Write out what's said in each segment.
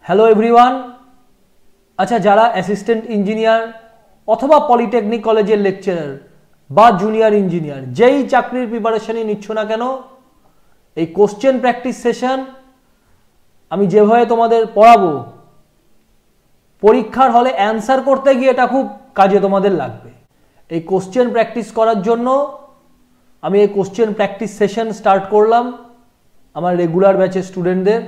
Hello everyone. আচ্ছা, যারা assistant engineer অথবা পলিটেকনিক কলেজের লেকচারার বা জুনিয়র ইঞ্জিনিয়ার যেই চাকরির প্রিপারেশনই নিচ্ছ না কেন, এই কোশ্চেন প্র্যাকটিস সেশন আমি যেভাবে তোমাদের পড়াবো, পরীক্ষার হলে অ্যান্সার করতে গিয়ে এটা খুব কাজে তোমাদের লাগবে। এই কোশ্চেন প্র্যাকটিস করার জন্য আমি এই কোশ্চেন প্র্যাকটিস সেশন স্টার্ট করলাম আমার রেগুলার ব্যাচের স্টুডেন্টদের।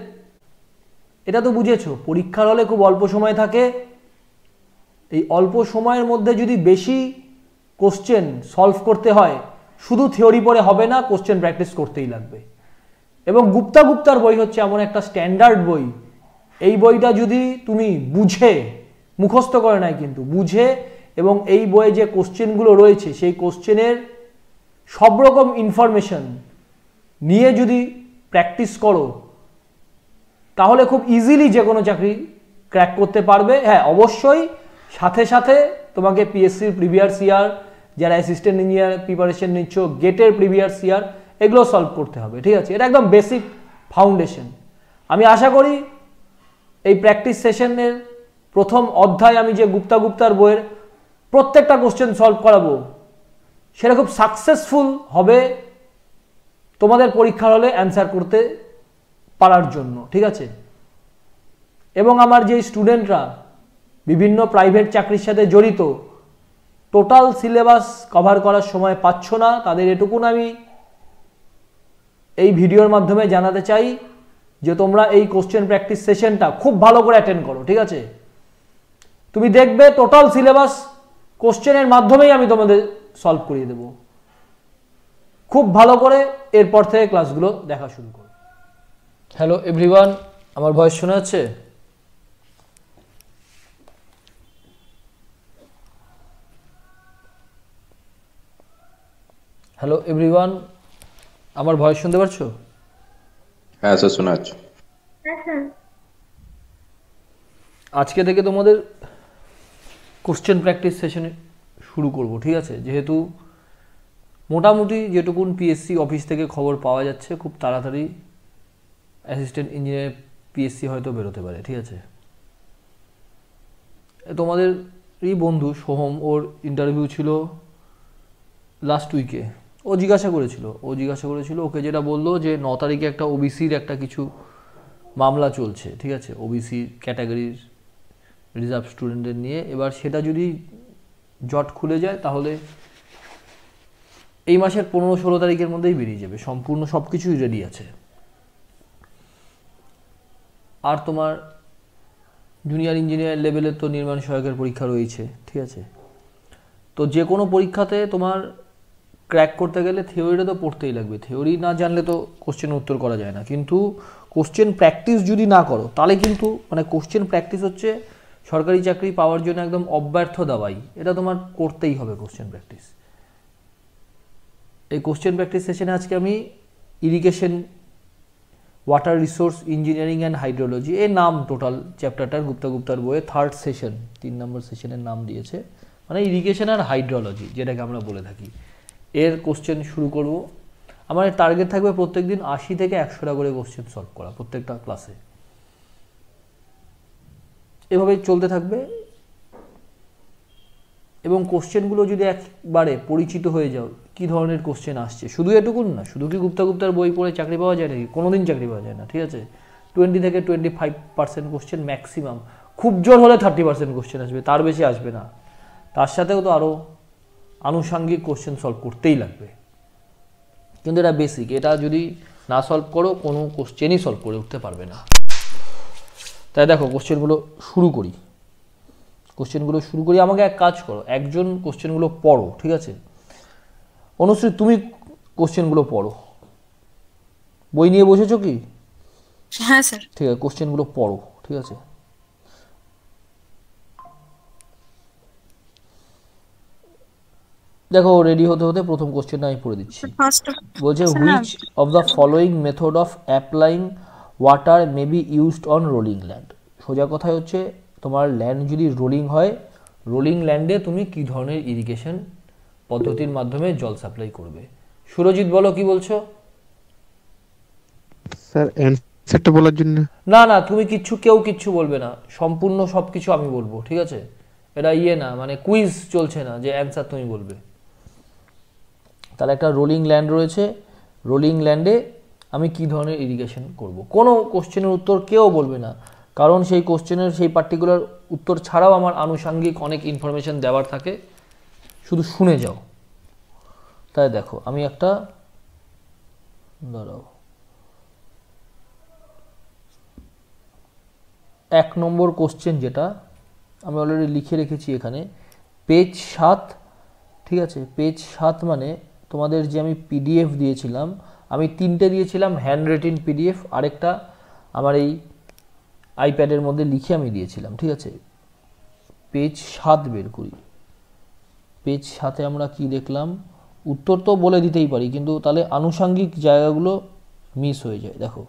এটা তো বুঝেছো, পরীক্ষার হলে খুব অল্প সময় থাকে। এই অল্প সময়ের মধ্যে যদি বেশি কোশ্চেন সলভ করতে হয়, শুধু থিওরি পড়ে হবে না, কোশ্চেন প্র্যাকটিস করতেই লাগবে। এবং গুপ্তার বই হচ্ছে এমন একটা স্ট্যান্ডার্ড বই, এই বইটা যদি তুমি বুঝে, মুখস্থ করে নাই কিন্তু বুঝে, এবং এই বইয়ে যে কোশ্চেনগুলো রয়েছে সেই কোশ্চেনের সব রকম ইনফরমেশন নিয়ে যদি প্র্যাকটিস করো, তাহলে খুব ইজিলি যে কোনো চাকরি ক্র্যাক করতে পারবে। হ্যাঁ, অবশ্যই সাথে সাথে তোমাকে পিএসসির প্রিভিয়াস ইয়ার, যারা অ্যাসিস্ট্যান্ট ইঞ্জিনিয়ার প্রিপারেশন নিচ্ছ, গেটের প্রিভিয়াস ইয়ার, এগুলো সলভ করতে হবে, ঠিক আছে? এটা একদম বেসিক ফাউন্ডেশন। আমি আশা করি এই প্র্যাকটিস সেশনের প্রথম অধ্যায় আমি যে গুপ্তার বইয়ের প্রত্যেকটা কোশ্চেন সলভ করাবো, সেটা খুব সাকসেসফুল হবে তোমাদের পরীক্ষার হলে অ্যান্সার করতে পারার জন্য, ঠিক আছে? এবং আমার যে স্টুডেন্টরা বিভিন্ন প্রাইভেট চাকরির সাথে জড়িত, টোটাল সিলেবাস কভার করার সময় পাচ্ছ না, তাদের এটুকুন আমি এই ভিডিওর মাধ্যমে জানাতে চাই যে তোমরা এই কোশ্চেন প্র্যাকটিস সেশনটা খুব ভালো করে অ্যাটেন্ড করো, ঠিক আছে? তুমি দেখবে টোটাল সিলেবাস কোশ্চেনের মাধ্যমেই আমি তোমাদের সলভ করিয়ে দেব। খুব ভালো করে এরপর থেকে ক্লাসগুলো দেখা শুরু করো। হ্যালো এভরিওয়ান, আমার ভয়েস শোনা যাচ্ছে? হ্যালো এভরিওয়ান, আমার ভয়েস শুনতে পারছো? হ্যাঁ স্যার, শোনা যাচ্ছে। আজকে থেকে তোমাদের কোশ্চেন প্র্যাকটিস সেশন শুরু করব, ঠিক আছে? যেহেতু মোটামুটি যেটুকুন পিএসসি অফিস থেকে খবর পাওয়া যাচ্ছে, খুব তাড়াতাড়ি অ্যাসিস্ট্যান্ট ইঞ্জিনিয়ার পিএসসি হয়তো বেরোতে পারে, ঠিক আছে? তোমাদেরই বন্ধু সোহম, ওর ইন্টারভিউ ছিল লাস্ট উইকে। ও জিজ্ঞাসা করেছিল, ওকে যেটা বললো যে 9 তারিখে একটা ওবিসির একটা কিছু মামলা চলছে, ঠিক আছে? ওবিসি ক্যাটাগরির রিজার্ভ স্টুডেন্টদের নিয়ে। এবার সেটা যদি জট খুলে যায় তাহলে এই মাসের 15-16 তারিখের মধ্যেই বেরিয়ে যাবে, সম্পূর্ণ সব কিছুই রেডি আছে। আর তোমার জুনিয়র ইঞ্জিনিয়ার লেভেলে তো নির্মাণ সহায়কের পরীক্ষা রয়েছে, ঠিক আছে? তো যে কোনো পরীক্ষাতে তোমার ক্র্যাক করতে গেলে থিওরিটা তো পড়তেই লাগবে। থিওরি না জানলে তো কোশ্চেনের উত্তর করা যায় না। কিন্তু কোশ্চেন প্র্যাকটিস যদি না করো, তাহলে কিন্তু মানে কোশ্চেন প্র্যাকটিস হচ্ছে সরকারি চাকরি পাওয়ার জন্য একদম অব্যর্থ দাবাই। এটা তোমার করতেই হবে কোশ্চেন প্র্যাকটিস। এই কোশ্চেন প্র্যাকটিস সেশনে আজকে আমি irrigation, water resource engineering and hydrology, এর নাম টোটাল চ্যাপ্টারটার গুপ্তার বইয়ে 3rd সেশন, 3 নম্বর সেশনের নাম দিয়েছে, মানে ইরিগেশন আর হাইড্রোলজি যেটাকে আমরা বলে থাকি। এর কোশ্চেন শুরু করব। আমার টার্গেট থাকবে প্রত্যেক দিন 80 থেকে 100টা করে কোশ্চেন সলভ করা প্রত্যেকটা ক্লাসে। এভাবেই চলতে থাকবে। এবং কোশ্চেনগুলো যদি একবারে পরিচিত হয়ে যাও কি ধরনের কোশ্চেন আসছে, শুধু এটুকুন না, শুধু কি গুপ্তার বই পড়ে চাকরি পাওয়া যায় নাকি? কোনোদিন চাকরি পাওয়া যায় না, ঠিক আছে? 20 থেকে 25% কোশ্চেন ম্যাক্সিমাম, খুব জোর হলে 30% কোশ্চেন আসবে, তার বেশি আসবে না। তার সাথেও তো আরও আনুষঙ্গিক কোশ্চেন সলভ করতেই লাগবে। কিন্তু এটা বেসিক, এটা যদি না সলভ করো কোনো কোশ্চেনই সলভ করে উঠতে পারবে না। তাই দেখো কোশ্চেনগুলো শুরু করি। আমাকে এক কাজ করো, একজন কোশ্চেনগুলো পড়ো, ঠিক আছে? অনুশ্রী, তুমি কোশ্চেনগুলো পড়ো। বই নিয়ে বসেছো কি? হ্যাঁ স্যার। ঠিক আছে, কোশ্চেনগুলো পড়ো, ঠিক আছে? দেখো রেডি হতে হতে প্রথম কোশ্চেনটা আমি পড়ে দিচ্ছি। বলছে, which of the following method of applying water may be used on rolling land. সোজা কথায় হচ্ছে তোমার ল্যান্ড যদি রোলিং হয়, রোলিং ল্যান্ডে তুমি কি ধরনের ইরিগেশন পদ্ধতির মাধ্যমে জল সাপ্লাই করবে। সুরজিৎ বলো কি বলছো? স্যার সেটা বলার জন্য। না না, তুমি কেউ কিচ্ছু বলবে না, সম্পূর্ণ সব কিছু আমি বলবো, ঠিক আছে? এটা না, মানে কুইজ চলছে না যে অ্যান্সার তুমি বলবে। তাহলে একটা রোলিং ল্যান্ড রয়েছে, রোলিং ল্যান্ডে আমি কি ধরনের ইরিগেশন করব, কোনো কোশ্চেনের উত্তর কেউ বলবে না, কারণ সেই কোশ্চেনের সেই পার্টিকুলার উত্তর ছাড়াও আমার আনুষাঙ্গিক অনেক ইনফরমেশন দেওয়ার থাকে, শুধু শুনে যাও। তাই দেখো আমি একটা দাঁড়াও, 1 নম্বর কোশ্চেন যেটা আমি অলরেডি লিখে রেখেছি এখানে, পেজ 7, ঠিক আছে? পেজ 7 মানে তোমাদের যে আমি পিডিএফ দিয়েছিলাম, আমি 3টে দিয়েছিলাম হ্যান্ড রিটেন পিডিএফ, আরেকটা আমার এই আইপ্যাডের মধ্যে লিখে আমি দিয়েছিলাম, ঠিক আছে? পেজ 7 বের করি। পেজ 7-এ আমরা কি দেখলাম, উত্তর তো বলে দিতেই পারি, কিন্তু তাহলে আনুষাঙ্গিক জায়গাগুলো মিস হয়ে যায়। দেখো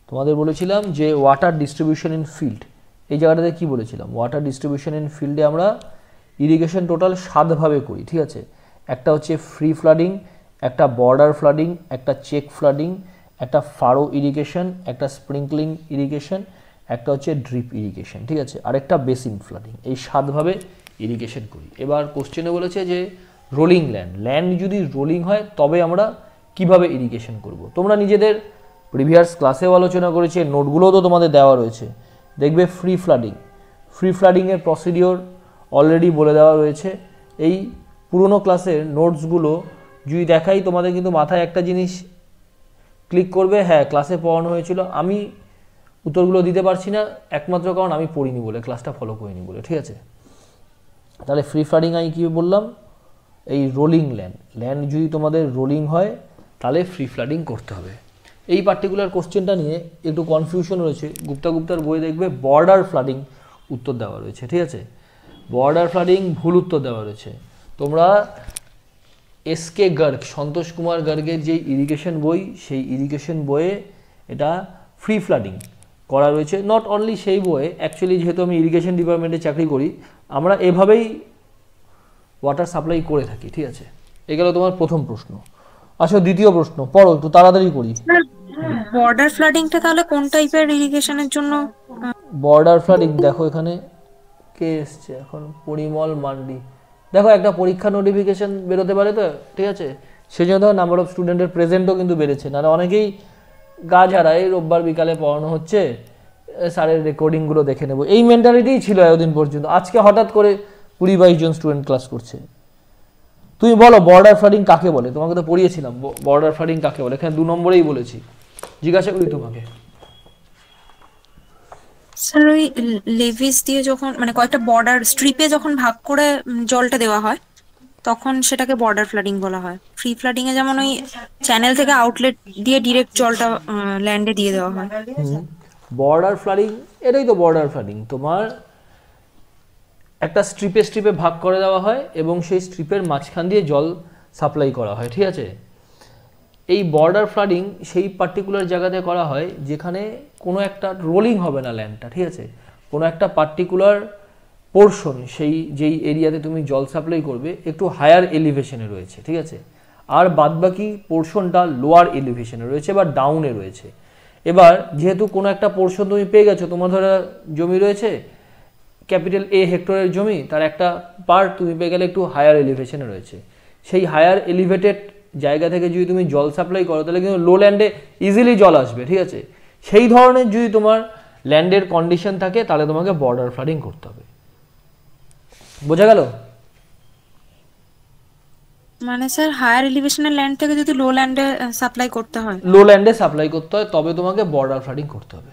তোমাদের বলেছিলাম যে ওয়াটার ডিস্ট্রিবিউশন ইন ফিল্ড, এই জায়গাটাতে কি বলেছিলাম, ওয়াটার ডিস্ট্রিবিউশন ইন ফিল্ডে আমরা ইরিগেশন টোটাল 7 ভাবে করি, ঠিক আছে? একটা হচ্ছে ফ্রি ফ্লাডিং, একটা বর্ডার ফ্লাডিং, একটা চেক ফ্লাডিং, একটা ফারো ইরিগেশন, একটা স্প্রিংকলিং ইরিগেশন, একটা হচ্ছে ড্রিপ ইরিগেশন, ঠিক আছে? আরেকটা বেসিন ফ্লাডিং। এই 7 ভাবে ইরিগেশন করি। এবার কোশ্চেনে বলেছে যে রোলিং ল্যান্ড যদি রোলিং হয় তবে আমরা কিভাবে ইরিগেশন করব। তোমরা নিজেদের প্রিভিয়াস ক্লাসেও আলোচনা করেছে, নোটগুলোও তো তোমাদের দেওয়া রয়েছে, দেখবে ফ্রি ফ্লাডিংয়ের প্রসিডিওর অলরেডি বলে দেওয়া রয়েছে। এই পুরনো ক্লাসের নোটসগুলো যদি দেখাই তোমাদের কিন্তু মাথায় একটা জিনিস ক্লিক করবে, হ্যাঁ ক্লাসে পড়ানো হয়েছিল, আমি উত্তরগুলো দিতে পারছি না একমাত্র কারণ আমি পড়িনি বলে, ক্লাসটা ফলো করিনি বলে, ঠিক আছে? তাহলে ফ্রি ফ্লাডিং আমি কী বললাম, এই রোলিং ল্যান্ড যদি তোমাদের রোলিং হয় তাহলে ফ্রি ফ্লাডিং করতে হবে। এই পার্টিকুলার কোশ্চেনটা নিয়ে একটু কনফিউশন রয়েছে, গুপ্তার বই দেখবে বর্ডার ফ্লাডিং উত্তর দেওয়া রয়েছে, ঠিক আছে? বর্ডার ফ্লাডিং ভুল উত্তর দেওয়া রয়েছে। তোমরা এসকে গার্গ, সন্তোষ কুমার গার্গের যে ইরিগেশন বই, সেই ইরিগেশন বইয়ে এটা ফ্রি ফ্লাডিং করা রয়েছে। নট অনলি সেই বইয়ে, অ্যাকচুয়ালি যেহেতু আমি ইরিগেশন ডিপার্টমেন্টে চাকরি করি, আমরা এভাবেই ওয়াটার সাপ্লাই করে থাকি, ঠিক আছে? এগুলো তোমার প্রথম প্রশ্ন। আচ্ছা দ্বিতীয় প্রশ্ন পড়ো, একটু তাড়াতাড়ি করি। বর্ডার ফ্লাডিংটা তাহলে কোন টাইপের ইরিগেশনের জন্য? বর্ডার ফ্লাডিং দেখো এখানে কে এসছে এখন, পরিমল মান্ডি। দেখো একটা পরীক্ষা নোটিফিকেশন বেরোতে পারে তো, ঠিক আছে? সেই জন্য দেখো নাম্বার অফ স্টুডেন্টের প্রেজেন্টও কিন্তু বেড়েছে, নাহলে অনেকেই গা ঝাড়ায় রোববার বিকালে পড়ানো হচ্ছে, স্যারের রেকর্ডিংগুলো দেখে নেবো, এই মেন্টালিটিই ছিল এতদিন পর্যন্ত। আজকে হঠাৎ করে 20-22 জন স্টুডেন্ট ক্লাস করছে। তুমি বলো বর্ডার ফ্লাডিং কাকে বলে, তোমাকে তো পড়িয়েছিলাম বর্ডার ফ্লাডিং কাকে বলে, এখানে 2 নম্বরেই বলেছি, জিজ্ঞাসা করি তোমাকে। স্যার ওই লেভিস দিয়ে যখন মানে কয়েকটা বর্ডার স্ট্রিপে যখন ভাগ করে জলটা দেওয়া হয় তখন সেটাকে বর্ডার ফ্লাডিং বলা হয়। ফ্রি ফ্লাডিং এ যেমন ওই চ্যানেল থেকে আউটলেট দিয়ে ডিরেক্ট জলটা ল্যান্ডে দিয়ে দেওয়া হয়। বর্ডার ফ্লাডিং এটাই তো বর্ডার ফ্লাডিং, তোমার একটা স্ট্রিপে ভাগ করে দেওয়া হয় এবং সেই স্ট্রিপের মাঝখান দিয়ে জল সাপ্লাই করা হয়, ঠিক আছে? এই বর্ডার ফ্লাডিং সেই পার্টিকুলার জায়গাতে করা হয় যেখানে কোনো একটা রোলিং হবে না ল্যান্ডটা, ঠিক আছে? কোনো একটা পার্টিকুলার পোর্শন যেই এরিয়াতে তুমি জল সাপ্লাই করবে একটু হায়ার এলিভেশনে রয়েছে, ঠিক আছে? আর বাদবাকি পোর্শনটা লোয়ার এলিভেশনে রয়েছে বা ডাউনে রয়েছে। এবার যেহেতু কোনো একটা পোর্শন তুমি পেয়ে গেছো, তোমার ধরো জমি রয়েছে ক্যাপিটাল A হেক্টরের জমি, তার একটা পার্ট তুমি পেয়ে গেলে একটু হায়ার এলিভেশনে রয়েছে। সেই হায়ার এলিভেটেড জায়গা থেকে যদি তুমি জল সাপ্লাই করো তাহলে কিন্তু লো ল্যান্ডে ইজিলি জল আসবে, ঠিক আছে? সেই ধরনের যদি তোমার ল্যান্ডের কন্ডিশন থাকে তাহলে তোমাকে বর্ডার ফ্লাডিং করতে হবে। বোঝা গেল? মানে স্যার হায়ার এলিভেশনের ল্যান্ড থেকে যদি লো ল্যান্ডে সাপ্লাই করতে হয়, তবে তোমাকে বর্ডার ফ্লাডিং করতে হবে।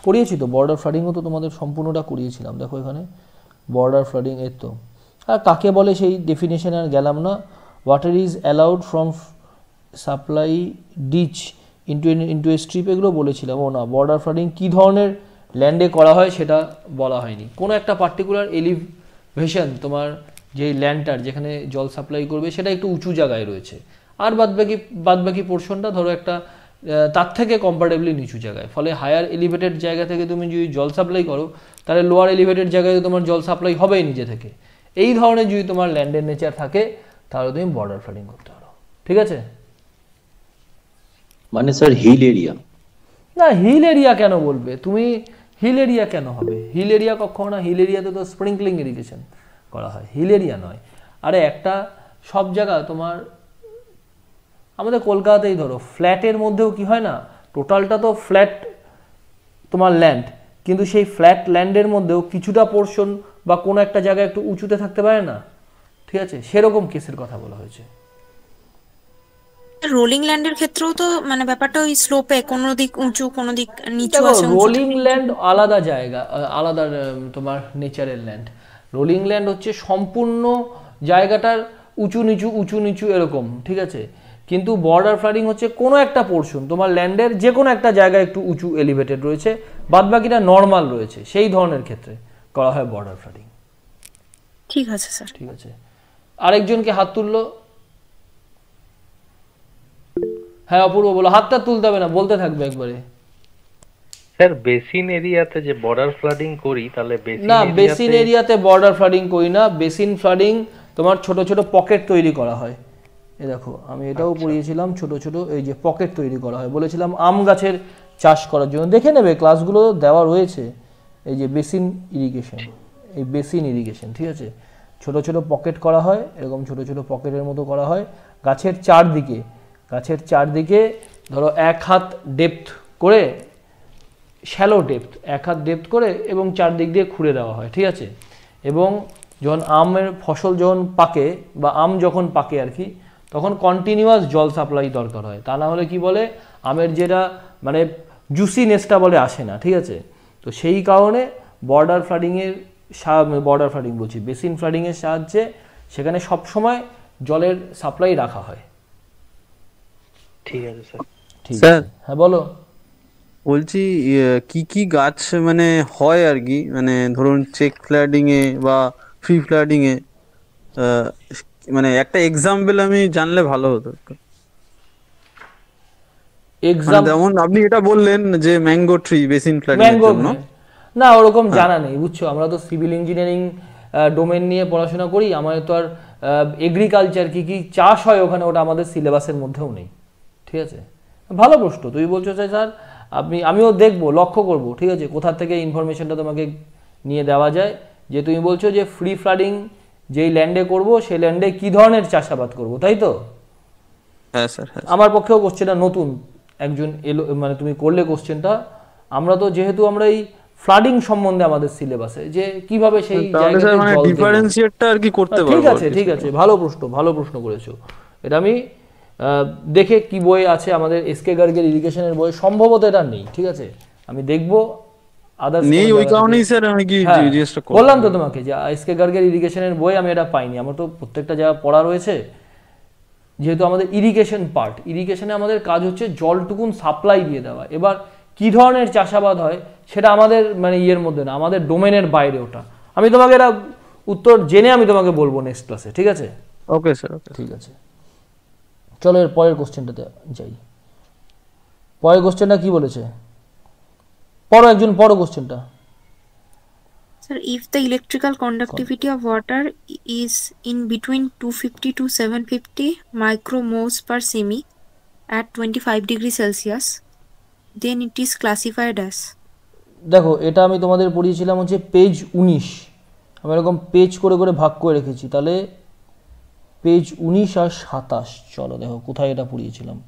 করিয়েছি তো বর্ডার ফ্লাডিংও তো তোমাদের সম্পূর্ণটা করিয়েছিলাম, দেখো এখানে বর্ডার ফ্লাডিং এর তো। আর কাকে বলে সেই ডেফিনেশন আর গেলাম না। Water is allowed from supply ditch into a strip, এগুলো বলেছিলাম। ও না, বর্ডার ফ্লাডিং কী ধরনের ল্যান্ডে করা হয় সেটা বলা হয়নি। কোনো একটা পার্টিকুলার এলিভেশন তোমার যে ল্যান্ডটার যেখানে জল সাপ্লাই করবে সেটা একটু উঁচু জায়গায় রয়েছে, আর বাদবাকি পোর্শনটা ধরো একটা তার থেকে কম্পারেটিভলি নিচু জায়গায়। ফলে হায়ার এলিভেটেড জায়গা থেকে তুমি যদি জল সাপ্লাই করো তাহলে লোয়ার এলিভেটেড জায়গায় তোমার জল সাপ্লাই হবেই নিজে থেকে। এই ধরনের যদি তোমার ল্যান্ডের নেচার থাকে তাহলে তুমি বর্ডার ফ্লাডিং করতে পারো, ঠিক আছে? মানে স্যার হিল এরিয়া। না, হিল এরিয়া কেন বলবে তুমি? হিল এরিয়া কেন হবে? হিল এরিয়া কখনো না, হিল এরিয়াতে তো স্প্রিংকলিং ইরিগেশন করা হয়, হিল এরিয়া নয়। আরে একটা সব জায়গা তোমার আমাদের কলকাতাতেই ধরো ফ্ল্যাটের মধ্যেও কি হয় না, টোটালটা তো ফ্ল্যাট তোমার ল্যান্ড, কিন্তু সেই ফ্ল্যাট ল্যান্ডের মধ্যেও কিছুটা পোর্শন বা কোনো একটা জায়গায় একটু উঁচুতে থাকতে পারে না, ঠিক আছে, সেরকম কেসের কথা বলা হয়েছে। রোলিং ল্যান্ডের ক্ষেত্রেও তো মানে ব্যাপারটা ওই স্লোপে কোনো দিক উঁচু কোনো দিক নিচু দেখো আছে, উঁচু রোলিং ল্যান্ড আলাদা জায়গা, আলাদা তোমার নেচারের ল্যান্ড। রোলিং ল্যান্ড হচ্ছে সম্পূর্ণ জায়গাটার উঁচু নিচু এরকম, ঠিক আছে, কিন্তু বর্ডার ফ্লাডিং হচ্ছে কোনো একটা পোর্শন তোমার ল্যান্ডের যে কোনো একটা জায়গায় একটু উঁচু এলিভেটেড রয়েছে, বাদ বাকিটা নর্মাল রয়েছে, সেই ধরনের ক্ষেত্রে করা হয় বর্ডার ফ্লাডিং। ঠিক আছে স্যার। ঠিক আছে, আরেকজনকে হাত তুললো। হ্যাঁ অপূর্ব বলো। হাতটা তুলতে হবে না, বলতে থাকবে একবারে। স্যার বেসিন এরিয়াতে যে বর্ডার ফ্লাডিং করি তাহলে না, বেসিন এরিয়াতে বর্ডার ফ্লাডিং করি না। বেসিন ফ্লাডিং তোমার ছোট ছোট পকেট তৈরি করা হয়। এই দেখো আমি এটাও পড়িয়েছিলাম, ছোট ছোট এই যে পকেট তৈরি করা হয়, বলেছিলাম আম গাছের চাষ করার জন্য, দেখে নেবে ক্লাসগুলো দেওয়া রয়েছে। এই যে বেসিন ইরিগেশন, এই বেসিন ইরিগেশন, ঠিক আছে, ছোট ছোট পকেট করা হয়, এরকম ছোট ছোট পকেটের মতো করা হয় গাছের চারদিকে ধরো 1 হাত ডেপথ করে, শ্যালো ডেপথ 1 হাত ডেপথ করে, এবং চারদিক দিয়ে খুঁড়ে দেওয়া হয়, ঠিক আছে। এবং যখন আমের ফসল যখন পাকে বা আম যখন পাকে আর কি, তখন কন্টিনিউয়াস জল সাপ্লাই দরকার হয়, তা না হলে কি বলে আমের যেটা মানে জুসিনেসটা বলে আসে না, ঠিক আছে। তো সেই কারণে বর্ডার ফ্লাডিং বলছি, বেসিন ফ্লাডিংয়ের সাহায্যে সেখানে সবসময় জলের সাপ্লাই রাখা হয়। ঠিক আছে স্যার। ঠিক আছে, হ্যাঁ বলো। বলছি কি কি গাছ মানে হয় আর কি, মানে ধরুন চেক ফ্ল্যাডিং এ বা ফ্রি ফ্ল্যাডিং এ, মানে একটা এক্সাম্পল আমি জানলে ভালো হতো। যেমন আপনি এটা বললেন যে ম্যাঙ্গো ট্রি বেসিন ফ্ল্যাডিং এর জন্য, না ওরকম জানা নেই, বুঝছো, আমরা তো সিভিল ইঞ্জিনিয়ারিং ডোমেন নিয়ে পড়াশোনা করি, আমাদের তো আর এগ্রিকালচার কি কি চাষ হয় ওখানে, ওটা আমাদের সিলেবাসের মধ্যেও নেই, ঠিক আছে। ভালো প্রশ্ন তুমি বলছো স্যার, আমিও দেখবো, লক্ষ্য করব, ঠিক আছে, কোথা থেকে ইনফরমেশনটা তোমাকে নিয়ে দেওয়া যায়। যে তুমি বলছো যে ফ্রি ফ্লাডিং যেই ল্যান্ডে করব সেই ল্যান্ডে কি ধরনের চাষাবাদ করব, তাই তো? হ্যাঁ স্যার। আমার পক্ষেও কোশ্চেনটা নতুন, একজন এলো মানে তুমি করলে কোশ্চেনটা। আমরা তো যেহেতু আমরা এই ফ্লাডিং সম্বন্ধে আমাদের সিলেবাসে যে কিভাবে সেই জায়গাতে মানে ডিফারেন্সিয়েটটা আর কি করতে পারবো। ঠিক আছে, ভালো প্রশ্ন করেছো। এটা আমি দেখে কি বই আছে আমাদের এসকে গার্গের ইরিগেশনের বই, সম্ভবত এটা নেই, ঠিক আছে, আমি দেখবো। আদার্স নেই, ওই কারণেই স্যার আমি কি জিজ্ঞেসটা করলাম। বললাম তো তোমাকে যে এসকে গার্গের ইরিগেশনের বই আমি এটা পাইনি, আমার তো প্রত্যেকটা জায়গা পড়া রয়েছে। যেহেতু আমাদের ইরিগেশন পার্ট, ইরিগেশনে আমাদের কাজ হচ্ছে জলটুকুন সাপ্লাই দিয়ে দেওয়া। এবার কি ধরনের চাষাবাদ হয় সেটা আমাদের মানে ইয়ের মধ্যে না, আমাদের ডোমেনের বাইরে ওটা। আমি তোমাকে এটা উত্তর জেনে আমি তোমাকে বলবো নেক্সট ক্লাসে, ঠিক আছে? ওকে স্যার, ওকে, ঠিক আছে। চলো এর পরের কোশ্চেনটাতে যাই। পরের কোশ্চেনটা কি বলেছে? পড়ো কোশ্চেনটা। Sir, if the electrical conductivity of water is in between 250 to 750 micromoles per semi at 25 degrees Celsius, then it is classified as. দেখো এটা আমি তোমাদের পড়িয়েছিলাম হচ্ছে পেজ 19, আমি এরকম পেজ করে করে ভাগ করে রেখেছি, তাহলে পেজ 19 আর 27। চলো দেখো কোথায় এটা পড়িয়েছিলাম,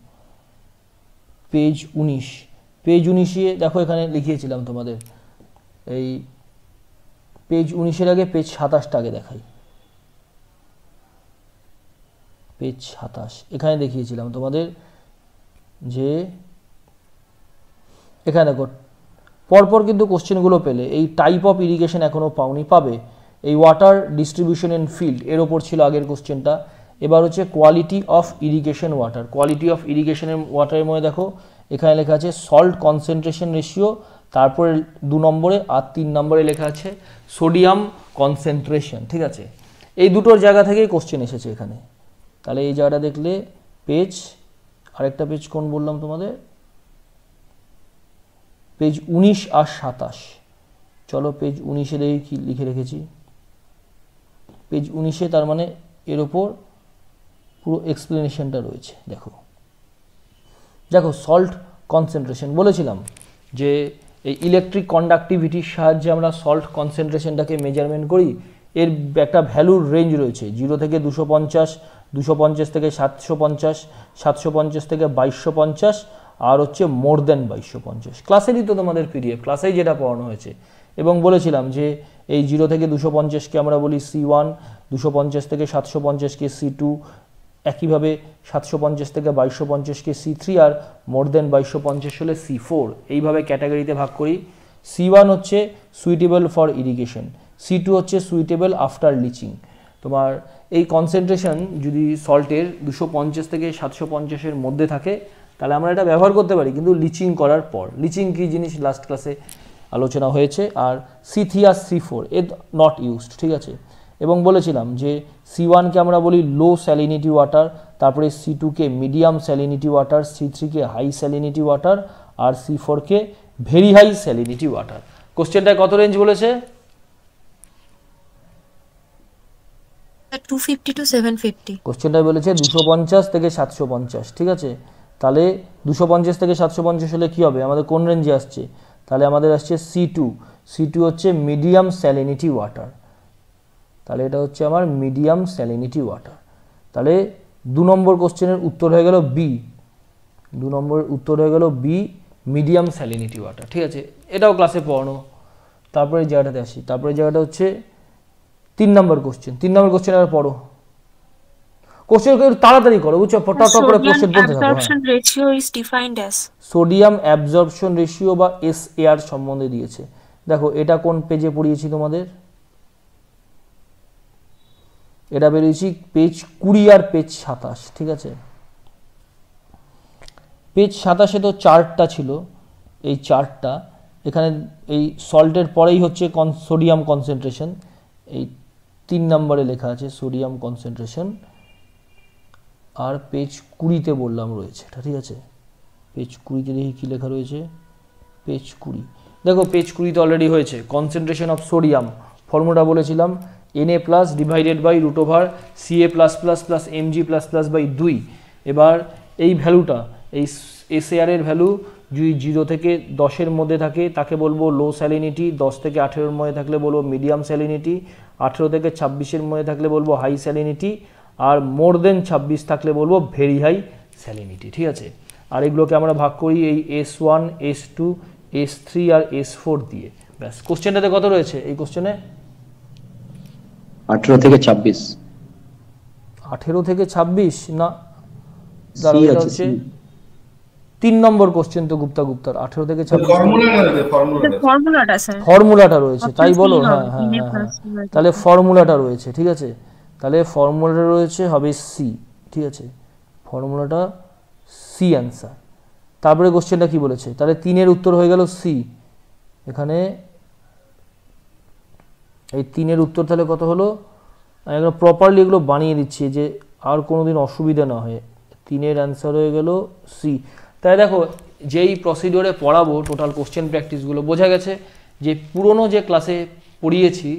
পেজ 19 দেখো এখানে লিখিয়েছিলাম তোমাদের। এই পেজ 19-এর আগে পেজ 27টা আগে দেখাই। পেজ 27 এখানে দেখিয়েছিলাম তোমাদের যে এখানে দেখো পরপর কিন্তু কোশ্চেনগুলো পেলে। এই টাইপ অফ ইরিগেশন এখনও পাওনি, পাবে। এই ওয়াটার ডিস্ট্রিবিউশন ইন ফিল্ড এর ওপর ছিল আগের কোশ্চেনটা। এবার হচ্ছে quality of irrigation water. Quality of ইরিগেশনের ওয়াটারের মধ্যে দেখো এখানে লেখা আছে সল্ট কনসেন্ট্রেশন রেশিও, তারপরে 2 নম্বরে আর 3 নম্বরে লেখা আছে সোডিয়াম কনসেন্ট্রেশন, ঠিক আছে। এই দুটোর জায়গা থেকেই কোশ্চেন এসেছে এখানে। তাহলে এই জায়গাটা দেখলে পেজ, আরেকটা পেজ কোন বললাম তোমাদের, পেজ 19 আর 27। চলো পেজ 19-এ দেখি কি লিখে রেখেছি। পেজ 19-এ তার মানে এর ওপর পুরো এক্সপ্লেনেশনটা রয়েছে। দেখো সল্ট কনসেন্ট্রেশন বলেছিলাম যে এই ইলেকট্রিক কন্ডাক্টিভিটির সাহায্যে আমরা সল্ট কনসেন্ট্রেশনটাকে মেজারমেন্ট করি। এর একটা ভ্যালুর রেঞ্জ রয়েছে 0 থেকে 250, 250 থেকে 750, 750 থেকে 2250, আর হচ্ছে মোর দেন 2250। ক্লাসেরই তো তোমাদের পিডিএফ, ক্লাসেই যেটা পড়ানো হয়েছে। এবং বলেছিলাম যে এই 0 থেকে 250কে আমরা বলি C1, 250 থেকে 750কে C2, একইভাবে 750 থেকে 2250কে C3, আর মোর দেন 2250 হলে C4। এইভাবে ক্যাটাগরিতে ভাগ করি। C1 হচ্ছে সুইটেবল ফর ইরিগেশন, C2 হচ্ছে সুইটেবল আফটার লিচিং। তোমার এই কনসেন্ট্রেশন যদি সল্টের 250 থেকে 750-এর মধ্যে থাকে তাহলে আমরা এটা ব্যবহার করতে পারি, কিন্তু লিচিং করার পর। লিচিং কী জিনিস লাস্ট ক্লাসে আলোচনা হয়েছে। আর C3 আর C4 এর নট ইউজড, ঠিক আছে। এবং বলেছিলাম যে C1কে আমরা বলি লো স্যালিনিটি ওয়াটার, তারপরে C2কে মিডিয়াম স্যালিনিটি ওয়াটার, C3কে হাই স্যালিনিটি ওয়াটার, আর C4কে ভেরি হাই স্যালিনিটি ওয়াটার। কোশ্চেনটায় কত রেঞ্জ বলেছে? 250 to 750। কোশ্চেনটায় বলেছে 250 থেকে 750, ঠিক আছে। তাহলে 250 থেকে 750 হলে কী হবে, আমাদের কোন রেঞ্জে আসছে? তাহলে আমাদের আসছে C2 হচ্ছে মিডিয়াম স্যালিনিটি ওয়াটার। তাহলে এটা হচ্ছে আমার মিডিয়াম স্যালিনিটি ওয়াটার। তাহলে 2 নম্বর কোশ্চেনের উত্তর হয়ে গেল বি। 2 নম্বরের উত্তর হয়ে গেল বি, মিডিয়াম স্যালিনিটি ওয়াটার, ঠিক আছে। এটাও ক্লাসে পড়ানো। তারপরে এই জায়গাটাতে আসি। তারপরে জায়গাটা হচ্ছে 3 নম্বর কোশ্চেন। 3 নম্বর কোশ্চেন আর পড়ো। কোশ্চেন একটু তাড়াতাড়ি করো, বুঝছো? ফটাফট করে কোশ্চেন বলতে থাকো। Absorption ratio is defined as sodium absorption ratio বা SAR সম্বন্ধে দিয়েছে। দেখো এটা কোন পেজে পড়িয়েছি তোমাদের? এটা বেরিয়েছি পেজ 20 আর পেজ 27, ঠিক আছে। পেজ 27-এ তো চার্টটা ছিল, এই চার্টটা এখানে এই সল্টের পরেই হচ্ছে সোডিয়াম কনসেন্ট্রেশন, এই 3 নম্বরে লেখা আছে সোডিয়াম কনসেন্ট্রেশন। আর পেজ 20-তে বললাম রয়েছে এটা, ঠিক আছে। পেজ 20-তে দেখি কী লেখা রয়েছে। পেজ 20 দেখো, পেজ 20-তে অলরেডি হয়েছে কনসেন্ট্রেশন অফ সোডিয়াম। ফর্মুলা বলেছিলাম Na plus divided by root over Ca plus plus plus Mg plus plus by 2। এবার এই ভ্যালুটা, এই SAR এর ভ্যালু যদি 0 থেকে 10-এর মধ্যে থাকে তাকে বলবো লো স্যালিনিটি, 10 থেকে 18-এর মধ্যে থাকলে বলবো মিডিয়াম স্যালিনিটি, 18 থেকে 26-এর মধ্যে থাকলে বলবো হাই স্যালিনিটি, আর মোর দেন 26 থাকলে বলবো ভেরি হাই স্যালিনিটি, ঠিক আছে। আর এগুলোকে আমরা ভাগ করি এই S1, S2, S3 আর S4 দিয়ে। ব্যাস, কোশ্চেনটাতে কত রয়েছে এই কোশ্চেনে? 18 থেকে 26। 18 থেকে 26 না, দাঁড়াও, এটা হচ্ছে 3 নম্বর কোশ্চেন তো গুপ্তার। 18 থেকে 26 ফর্মুলাটা স্যার, ফর্মুলাটা রয়েছে, তাই বলো? হ্যাঁ হ্যাঁ হ্যাঁ, তাহলে ফর্মুলাটা রয়েছে, ঠিক আছে। তাহলে ফর্মুলাটা রয়েছে হবে সি, ঠিক আছে। ফর্মুলাটা সি অ্যান্সার। তারপরে কোশ্চেনটা কি বলেছে? তাহলে 3-এর উত্তর হয়ে গেল সি। এখানে এই 3-এর উত্তর তাহলে কত হলো? আমি এখন প্রপারলি এগুলো বানিয়ে দিচ্ছি যে আর কোনোদিন অসুবিধা না হয়। 3-এর অ্যান্সার হয়ে গেল সি। তাই দেখো, যেই প্রসিডিওরে পড়াবো টোটাল কোশ্চেন প্র্যাকটিসগুলো, বোঝা গেছে যে পুরনো যে ক্লাসে পড়িয়েছি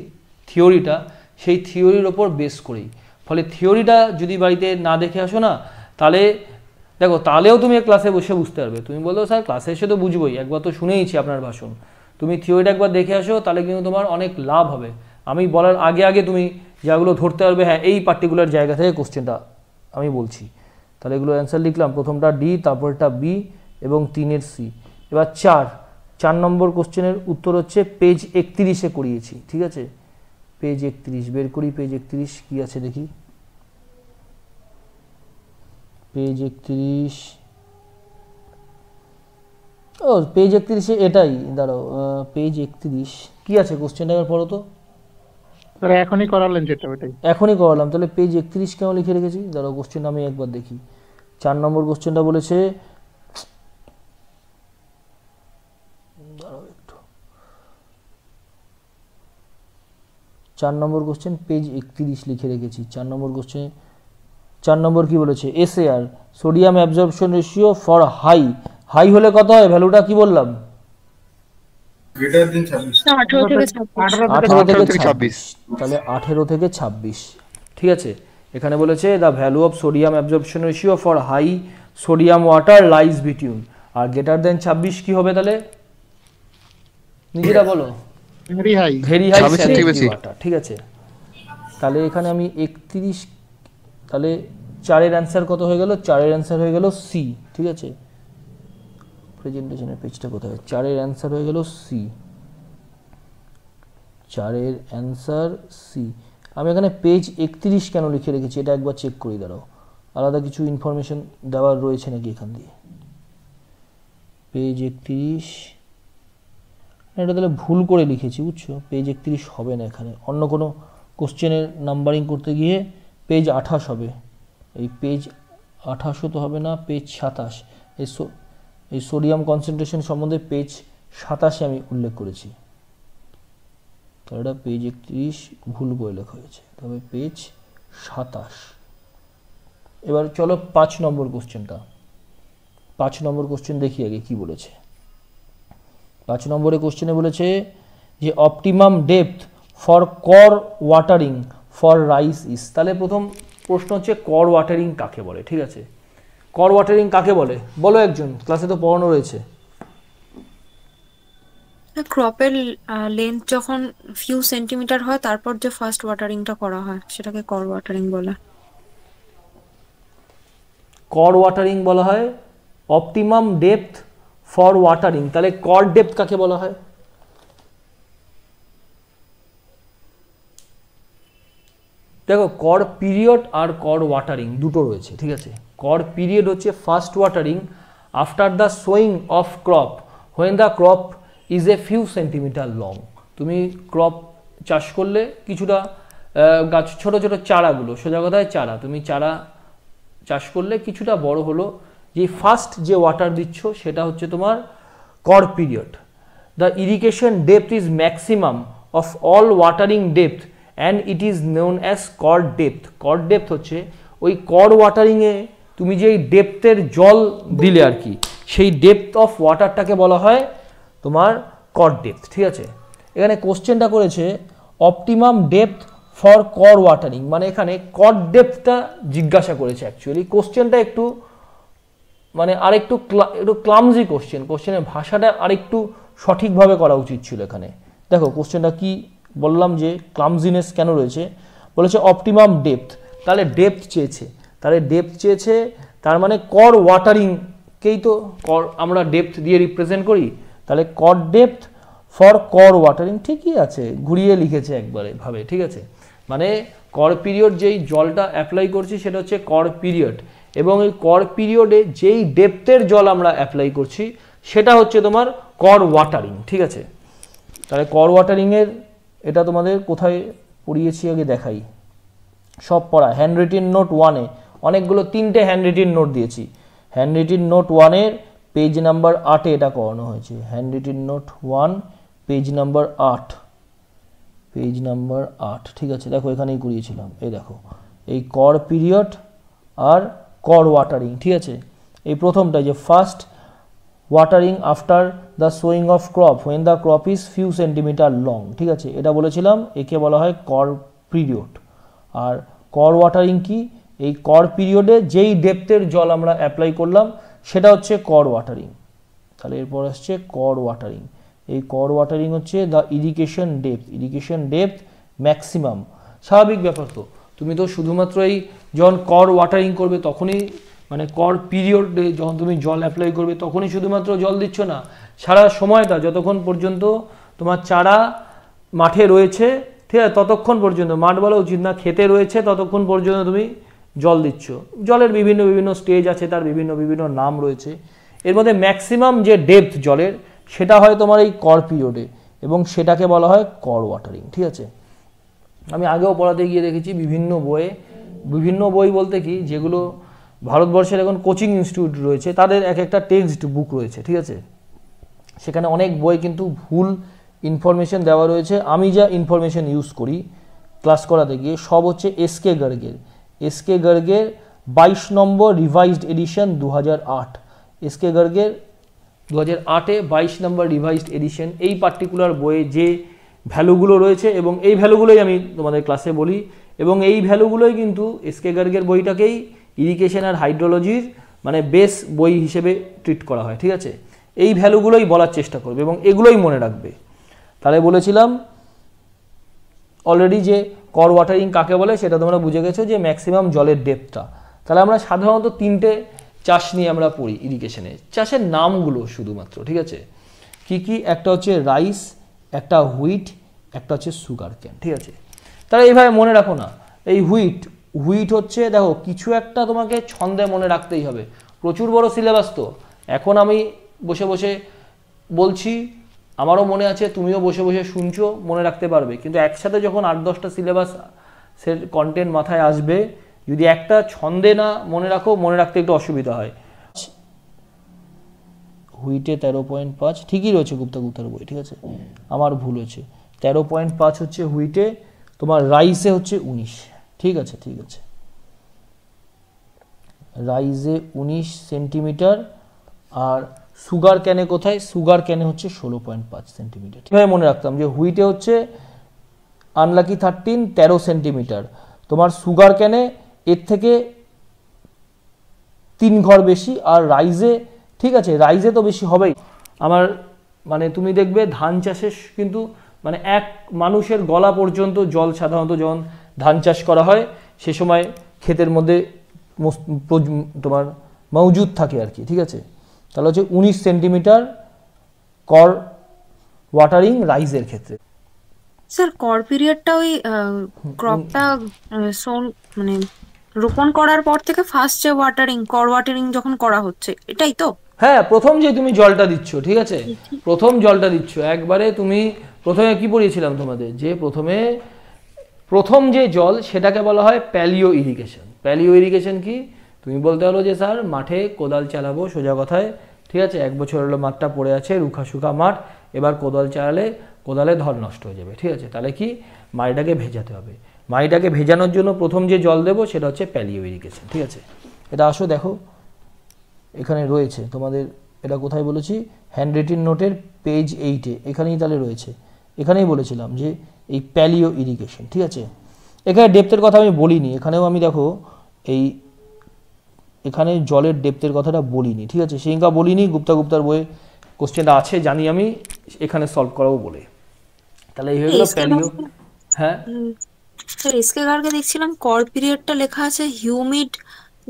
থিওরিটা, সেই থিওরির ওপর বেস করেই। ফলে থিওরিটা যদি বাড়িতে না দেখে আসো না, তাহলে দেখো তাহলেও তুমি ক্লাসে বসে বুঝতে পারবে। তুমি বলো স্যার ক্লাসে এসে তো বুঝবোই, একবার তো শুনেইছি আপনার ভাষণ। তুমি থিওরিটা একবার দেখে আসো, তাহলে কিন্তু তোমার অনেক লাভ হবে। আমি বলার আগে আগে তুমি যেগুলো ধরতে পারবে, হ্যাঁ এই পার্টিকুলার জায়গা থেকে কোশ্চেনটা আমি বলছি। তাহলে এগুলো অ্যান্সার লিখলাম, প্রথমটা ডি, তারপরটা বি এবং 3-এর সি। এবার 4 নম্বর কোশ্চেনের উত্তর হচ্ছে পেজ 31-এ করিয়েছি, ঠিক আছে। পেজ 31 বের করি। পেজ 31 কি আছে দেখি। পেজ 31, ও পেজ 31-এ এটাই, দাঁড়াও, পেজ 31 কি আছে কোশ্চেনটা একবার পড়ো তো। এখনই করালেন যেটা, ওটাই এখনই করালাম। তাহলে পেজ 31 কেন লিখে রেখেছি? দাঁড়াও, কোশ্চেনটা আমি একবার দেখি। 4 নম্বর কোশ্চেনটা বলেছে, দাঁড়াও একটু, 4 নম্বর কোশ্চেন পেজ 31 লিখে রেখেছি। 4 নম্বর কোশ্চেন 4 নম্বর কি বলেছে? SAR sodium absorption ratio for high. High হলে কত হয়? ভ্যালুটা কি বললাম? গ্রেটার দেন 26, 18 থেকে 26। তাহলে 18 থেকে 26, ঠিক আছে। এখানে বলেছে the value of sodium absorption ratio for high sodium water lies between. আর গ্রেটার দেন 26 কি হবে তাহলে নিজেরা বলো? Very high. ভেরি হাই 26 থেকে বেশি। ওয়াটার, ঠিক আছে। তাহলে এখানে আমি 31, তাহলে 4-এর অ্যান্সার কত হয়ে গেল? 4-এর অ্যান্সার হয়ে গেল সি, ঠিক আছে। প্রেজেন্টেশনের পেজটা কোথায়? 4-এর অ্যান্সার হয়ে গেল সি, 4-এর অ্যান্সার সি। আমি এখানে পেজ 31 কেন লিখে রেখেছি এটা একবার চেক করে দাঁড়াও, আলাদা কিছু ইনফরমেশন দেওয়ার রয়েছে নাকি এখান দিয়ে। পেজ 31, এটা তাহলে ভুল করে লিখেছি, বুঝছো? পেজ 31 হবে না, এখানে অন্য কোনো কোশ্চেনের নাম্বারিং করতে গিয়ে পেজ 28 হবে। এই পেজ 28 তো হবে না, পেজ 27। এই সোডিয়াম কনসেন্ট্রেশন সম্বন্ধে পেজ 27-এ আমি উল্লেখ করেছি, তাহলে এটা পেজ 31 ভুল করে লেখা হয়েছে, তবে পেজ 27। এবার চলো 5 নম্বর কোশ্চেনটা। 5 নম্বর কোশ্চেন দেখি আগে কি বলেছে। 5 নম্বরের কোশ্চেনে বলেছে যে অপটিমাম ডেপথ ফর কর ওয়াটারিং ফর রাইস ইজ। তাহলে প্রথম প্রশ্ন হচ্ছে কর ওয়াটারিং কাকে বলে, ঠিক আছে। কর ওয়াটারিং কাকে বলে বলো একজন, ক্লাসে তো পড়ানো রয়েছে। ক্রপের লেন্থ যখন ফিউ সেন্টিমিটার হয় তারপর যে ফার্স্ট ওয়াটারিংটা করা হয় সেটাকে কর ওয়াটারিং বলে। কর ওয়াটারিং বলা হয় অপটিমাম ডেপথ ফর ওয়াটারিং। তাহলে কর ডেপথ কাকে বলা হয়? দেখো, কর পিরিয়ড আর কর ওয়াটারিং দুটো রয়েছে, ঠিক আছে। কর পিরিয়ড হচ্ছে first watering after the sewing of crop when the crop is a few centimetre long. তুমি ক্রপ চাষ করলে কিছুটা গাছ, ছোট ছোট চারাগুলো, সোজা কথায় চারা, তুমি চারা চাষ করলে কিছুটা বড় হলো, যে ফার্স্ট যে ওয়াটার দিচ্ছ সেটা হচ্ছে তোমার কর period. The irrigation depth is maximum of all watering depth and it is known as কর ডেপথ। কর ডেপথ হচ্ছে ওই কর ওয়াটারিংয়ে তুমি যেই ডেপথের জল দিলে আর কি, সেই ডেপথ অফ ওয়াটারটাকে বলা হয় তোমার কর ডেপথ, ঠিক আছে। এখানে কোশ্চেনটা করেছে অপটিমাম ডেপথ ফর কর ওয়াটারিং, মানে এখানে কর ডেপথটা জিজ্ঞাসা করেছে। অ্যাকচুয়ালি কোশ্চেনটা একটু মানে আরেকটু ক্লামজি কোশ্চেন, কোশ্চেনের ভাষাটা আরেকটু সঠিকভাবে করা উচিত ছিল এখানে। দেখো কোশ্চেনটা কি বললাম, যে ক্লামজিনেস কেন রয়েছে, বলেছে অপটিমাম ডেপথ, তাহলে ডেপথ চেয়েছে, তাহলে ডেপথ চেয়েছে তার মানে কর ওয়াটারিংকেই তো কর আমরা ডেপথ দিয়ে রিপ্রেজেন্ট করি, তাহলে কর ডেপথ ফর কর ওয়াটারিং, ঠিকই আছে, ঘুরিয়ে লিখেছে একবারে ভাবে, ঠিক আছে। মানে কর পিরিয়ড যেই জলটা অ্যাপ্লাই করছি সেটা হচ্ছে কর পিরিয়ড, এবং এই কর পিরিয়ডে যেই ডেপথের জল আমরা অ্যাপ্লাই করছি সেটা হচ্ছে তোমার কর ওয়াটারিং, ঠিক আছে। তাহলে কর ওয়াটারিংয়ের এটা তোমাদের কোথায় পড়িয়েছি আগে দেখাই, সব পড়া হ্যান্ড রিটেন নোট 1-এ অনেকগুলো 3টে হ্যান্ড রিটেন নোট দিয়েছি। হ্যান্ড রিটেন নোট 1-এর পেজ নাম্বার 8-এ এটা করানো হয়েছে। Handwritten note 1 page number 8, page number 8, ঠিক আছে। দেখো এখানেই করিয়েছিলাম, এই দেখো এই কর পিরিয়ড আর কর ওয়াটারিং, ঠিক আছে। এই প্রথমটা যে first watering after the sewing of crop when the crop is few centimetre long, ঠিক আছে, এটা বলেছিলাম, একে বলা হয় কর পিরিয়ড। আর কর ওয়াটারিং কি, এই কর পিরিয়ডে যেই ডেপথের জল আমরা অ্যাপ্লাই করলাম সেটা হচ্ছে কর ওয়াটারিং। তাহলে এরপর আসছে কর ওয়াটারিং। এই কর ওয়াটারিং হচ্ছে the irrigation depth, irrigation depth maximum. স্বাভাবিক ব্যাপার তো, তুমি তো শুধুমাত্র এই যখন কর ওয়াটারিং করবে তখনই, মানে কর পিরিয়ডে যখন তুমি জল অ্যাপ্লাই করবে তখনই শুধুমাত্র জল দিচ্ছ না, সারা সময়টা যতক্ষণ পর্যন্ত তোমার চারা মাঠে রয়েছে, ঠিক আছে, ততক্ষণ পর্যন্ত, মাঠ বলা উচিত না, খেতে রয়েছে ততক্ষণ পর্যন্ত তুমি জল দিচ্ছ। জলের বিভিন্ন বিভিন্ন স্টেজ আছে, তার বিভিন্ন বিভিন্ন নাম রয়েছে। এর মধ্যে ম্যাক্সিমাম যে ডেপথ জলের সেটা হয় তোমার এই কর পিরিয়ডে, এবং সেটাকে বলা হয় কর ওয়াটারিং, ঠিক আছে। আমি আগেও পড়াতে গিয়ে দেখেছি বিভিন্ন বইয়ে, বিভিন্ন বই বলতে কি, যেগুলো ভারতবর্ষের এখন কোচিং ইনস্টিটিউট রয়েছে তাদের এক একটা টেক্সট বুক রয়েছে, ঠিক আছে, সেখানে অনেক বই কিন্তু ভুল ইনফরমেশন দেওয়া রয়েছে। আমি যা ইনফরমেশন ইউজ করি ক্লাস করাতে গিয়ে সব হচ্ছে এসকে গার্গের, এসকে গার্গের 22 নম্বর রিভাইজড এডিশন 2008, এসকে গার্গের 2008-এ 22 নম্বর রিভাইজড এডিশন। এই পার্টিকুলার বইয়ে যে ভ্যালুগুলো রয়েছে এবং এই ভ্যালুগুলোই আমি তোমাদের ক্লাসে বলি, এবং এই ভ্যালুগুলোই কিন্তু এসকে গার্গের বইটাকেই ইরিগেশন আর হাইড্রোলজির মানে বেস বই হিসেবে ট্রিট করা হয়, ঠিক আছে? এই ভ্যালুগুলোই বলার চেষ্টা করবে এবং এগুলোই মনে রাখবে। তাহলে বলেছিলাম অলরেডি যে কর ওয়াটারিং কাকে বলে সেটা তোমরা বুঝে গেছো, যে ম্যাক্সিমাম জলের ডেপথটা। তাহলে আমরা সাধারণত 3টে চাষ নিয়ে আমরা পড়ি ইরিগেশনে, চাষের নামগুলো শুধুমাত্র, ঠিক আছে? কি কি? একটা হচ্ছে রাইস, একটা হুইট, একটা হচ্ছে সুগার ক্যান, ঠিক আছে? তাহলে এইভাবে মনে রাখো না। এই হুইট হচ্ছে, দেখো কিছু একটা তোমাকে ছন্দে মনে রাখতেই হবে, প্রচুর বড় সিলেবাস তো। এখন আমি বসে বসে বলছি, আমারও মনে আছে, তুমিও বসে বসে শুনছো, মনে রাখতে পারবে, কিন্তু একসাথে যখন 8-10টা সিলেবাসের কন্টেন্ট মাথায় আসবে, যদি একটা ছন্দে না মনে রাখো, মনে রাখতে একটু অসুবিধা হয়। হুইটে 13.5 ঠিকই রয়েছে গুপ্তার বই, ঠিক আছে? আমার ভুল হয়েছে, 13.5 হচ্ছে হুইটে, তোমার রাইসে হচ্ছে 19, ঠিক আছে? ঠিক আছে, রাইসে 19 সেন্টিমিটার। আর সুগার ক্যানে কোথায়? সুগার ক্যানে হচ্ছে 16.5 সেন্টিমিটার। এভাবে মনে রাখতাম যে হুইটে হচ্ছে আনলাকি 13 সেন্টিমিটার, তোমার সুগার ক্যানে এর থেকে 3 ঘর বেশি, আর রাইজে, ঠিক আছে, রাইজে তো বেশি হবেই। আমার মানে তুমি দেখবে ধান চাষে কিন্তু মানে এক মানুষের গলা পর্যন্ত জল সাধারণত যখন ধান চাষ করা হয় সে সময় ক্ষেতের মধ্যে তোমার মজুদ থাকে আর কি, ঠিক আছে? তাহলে হচ্ছে 19 সেন্টিমিটার কর ওয়াটারিং রাইজের ক্ষেত্রে। স্যার কর পিরিয়ডটা ওই ক্রপটা মানে রোপণ করার পর থেকে ফার্স্ট যে কর ওয়াটারিং যখন করা হচ্ছে, এটাই তো? হ্যাঁ, প্রথম যে তুমি জলটা দিচ্ছ, ঠিক আছে, প্রথম জলটা দিচ্ছ একবারে। তুমি প্রথমে কি পড়িয়েছিলাম তোমাদের, যে প্রথম যে জল সেটাকে বলা হয় প্যালিও ইরিগেশন। প্যালিও ইরিগেশন কি? তুমি বলতে হলো যে স্যার মাঠে কোদাল চালাবো, সোজা কথায়, ঠিক আছে, 1 বছর হলো মাঠটা পড়ে আছে, রুখা শুকা মাঠ, এবার কোদাল চালালে কোদালে ধর নষ্ট হয়ে যাবে, ঠিক আছে? তাহলে কি? মাটিটাকে ভেজাতে হবে। মাটিটাকে ভেজানোর জন্য প্রথম যে জল দেবো সেটা হচ্ছে প্যালিও ইরিগেশন, ঠিক আছে? এটা আসো দেখো, এখানে রয়েছে তোমাদের, এটা কোথায় বলেছি? হ্যান্ড রিটেন নোটের পেজ 8-এ, এখানেই তাহলে রয়েছে। এখানেই বলেছিলাম যে এই প্যালিও ইরিগেশন, ঠিক আছে? এখানে ডেপথের কথা আমি বলিনি, এখানেও আমি দেখো এখানে জলের ডেপথের কথাটা বলিনি, ঠিক আছে? সেটা বলিনি, গুপ্তার বইয়ে কোশ্চেনটা আছে জানি আমি, এখানে সলভ করাবো বলে। তাহলে এই হয়ে গেল প্যালিও। হ্যাঁ স্যার এসকে গার্গে দেখছিলাম কর পিরিয়ডটা লেখা আছে হিউমিড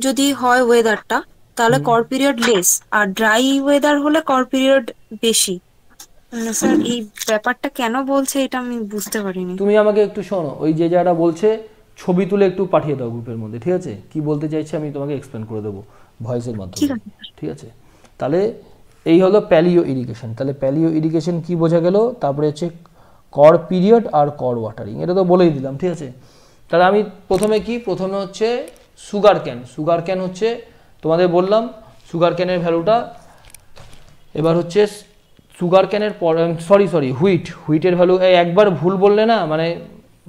যদি হয় ওয়েদারটা, তাহলে কর পিরিয়ড লেস, আর ড্রাই ওয়েদার হলে কর পিরিয়ড বেশি। স্যার এই ব্যাপারটা কেন বলছে এটা আমি বুঝতে পারিনি। তুমি আমাকে একটু শোনো, ওই যে যারা বলছে ছবি তুলে একটু পাঠিয়ে দাও গ্রুপের মধ্যে, ঠিক আছে? কি বলতে চাইছে আমি তোমাকে এক্সপ্লেন করে দেবো ভয়েসের মাধ্যমে, ঠিক আছে? তাহলে এই হলো প্যালিও ইরিগেশন। তাহলে প্যালিও ইরিগেশন কি বোঝা গেল? তারপরে হচ্ছে কর পিরিয়ড আর কর ওয়াটারিং, এটা তো বলেই দিলাম, ঠিক আছে? তাহলে আমি প্রথমে হচ্ছে সুগার ক্যান। সুগার ক্যান হচ্ছে তোমাদের বললাম সুগার ক্যানের ভ্যালুটা, এবার হচ্ছে সুগার ক্যানের পর সরি হুইটের ভ্যালু, একবার ভুল বললে না মানে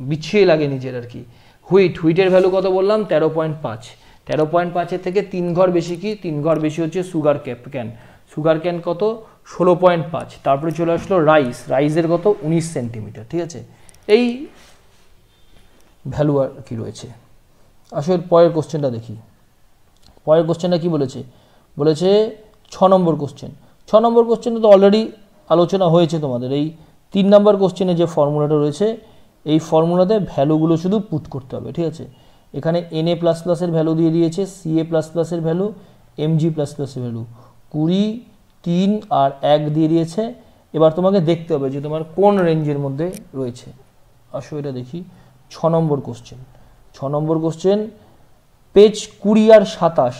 বিচ্ছিয়ে লাগে নিজের আর কি। হুইটের ভ্যালু কত বললাম? 13.5। 13.5-এর থেকে 3 ঘর বেশি কি? 3 ঘর বেশি হচ্ছে সুগার ক্যান। সুগার ক্যান কত? 16.5। তারপরে চলে আসলো রাইসের কত? 19 সেন্টিমিটার, ঠিক আছে? এই ভ্যালু আর কি রয়েছে। আসলে পরের কোশ্চেনটা দেখি। পরের কোশ্চেনটা কি বলেছে? বলেছে 6 নম্বর কোশ্চেন। 6 নম্বর কোশ্চেনে তো অলরেডি আলোচনা হয়েছে তোমাদের। এই 3 নম্বর কোশ্চেনে যে ফর্মুলাটা রয়েছে, এই ফর্মুলাতে ভ্যালুগুলো শুধু পুট করতে হবে, ঠিক আছে? এখানে Na++ এর ভ্যালু দিয়ে দিয়েছে, Ca++ এর ভ্যালু, Mg++ এর ভ্যালু, 20, 3 আর 1 দিয়ে দিয়েছে। এবার তোমাকে দেখতে হবে যে তোমার কোন রেঞ্জের মধ্যে রয়েছে। আসো এটা দেখি। 6 নম্বর কোশ্চেন। 6 নম্বর কোশ্চেন পেজ 20 আর 27।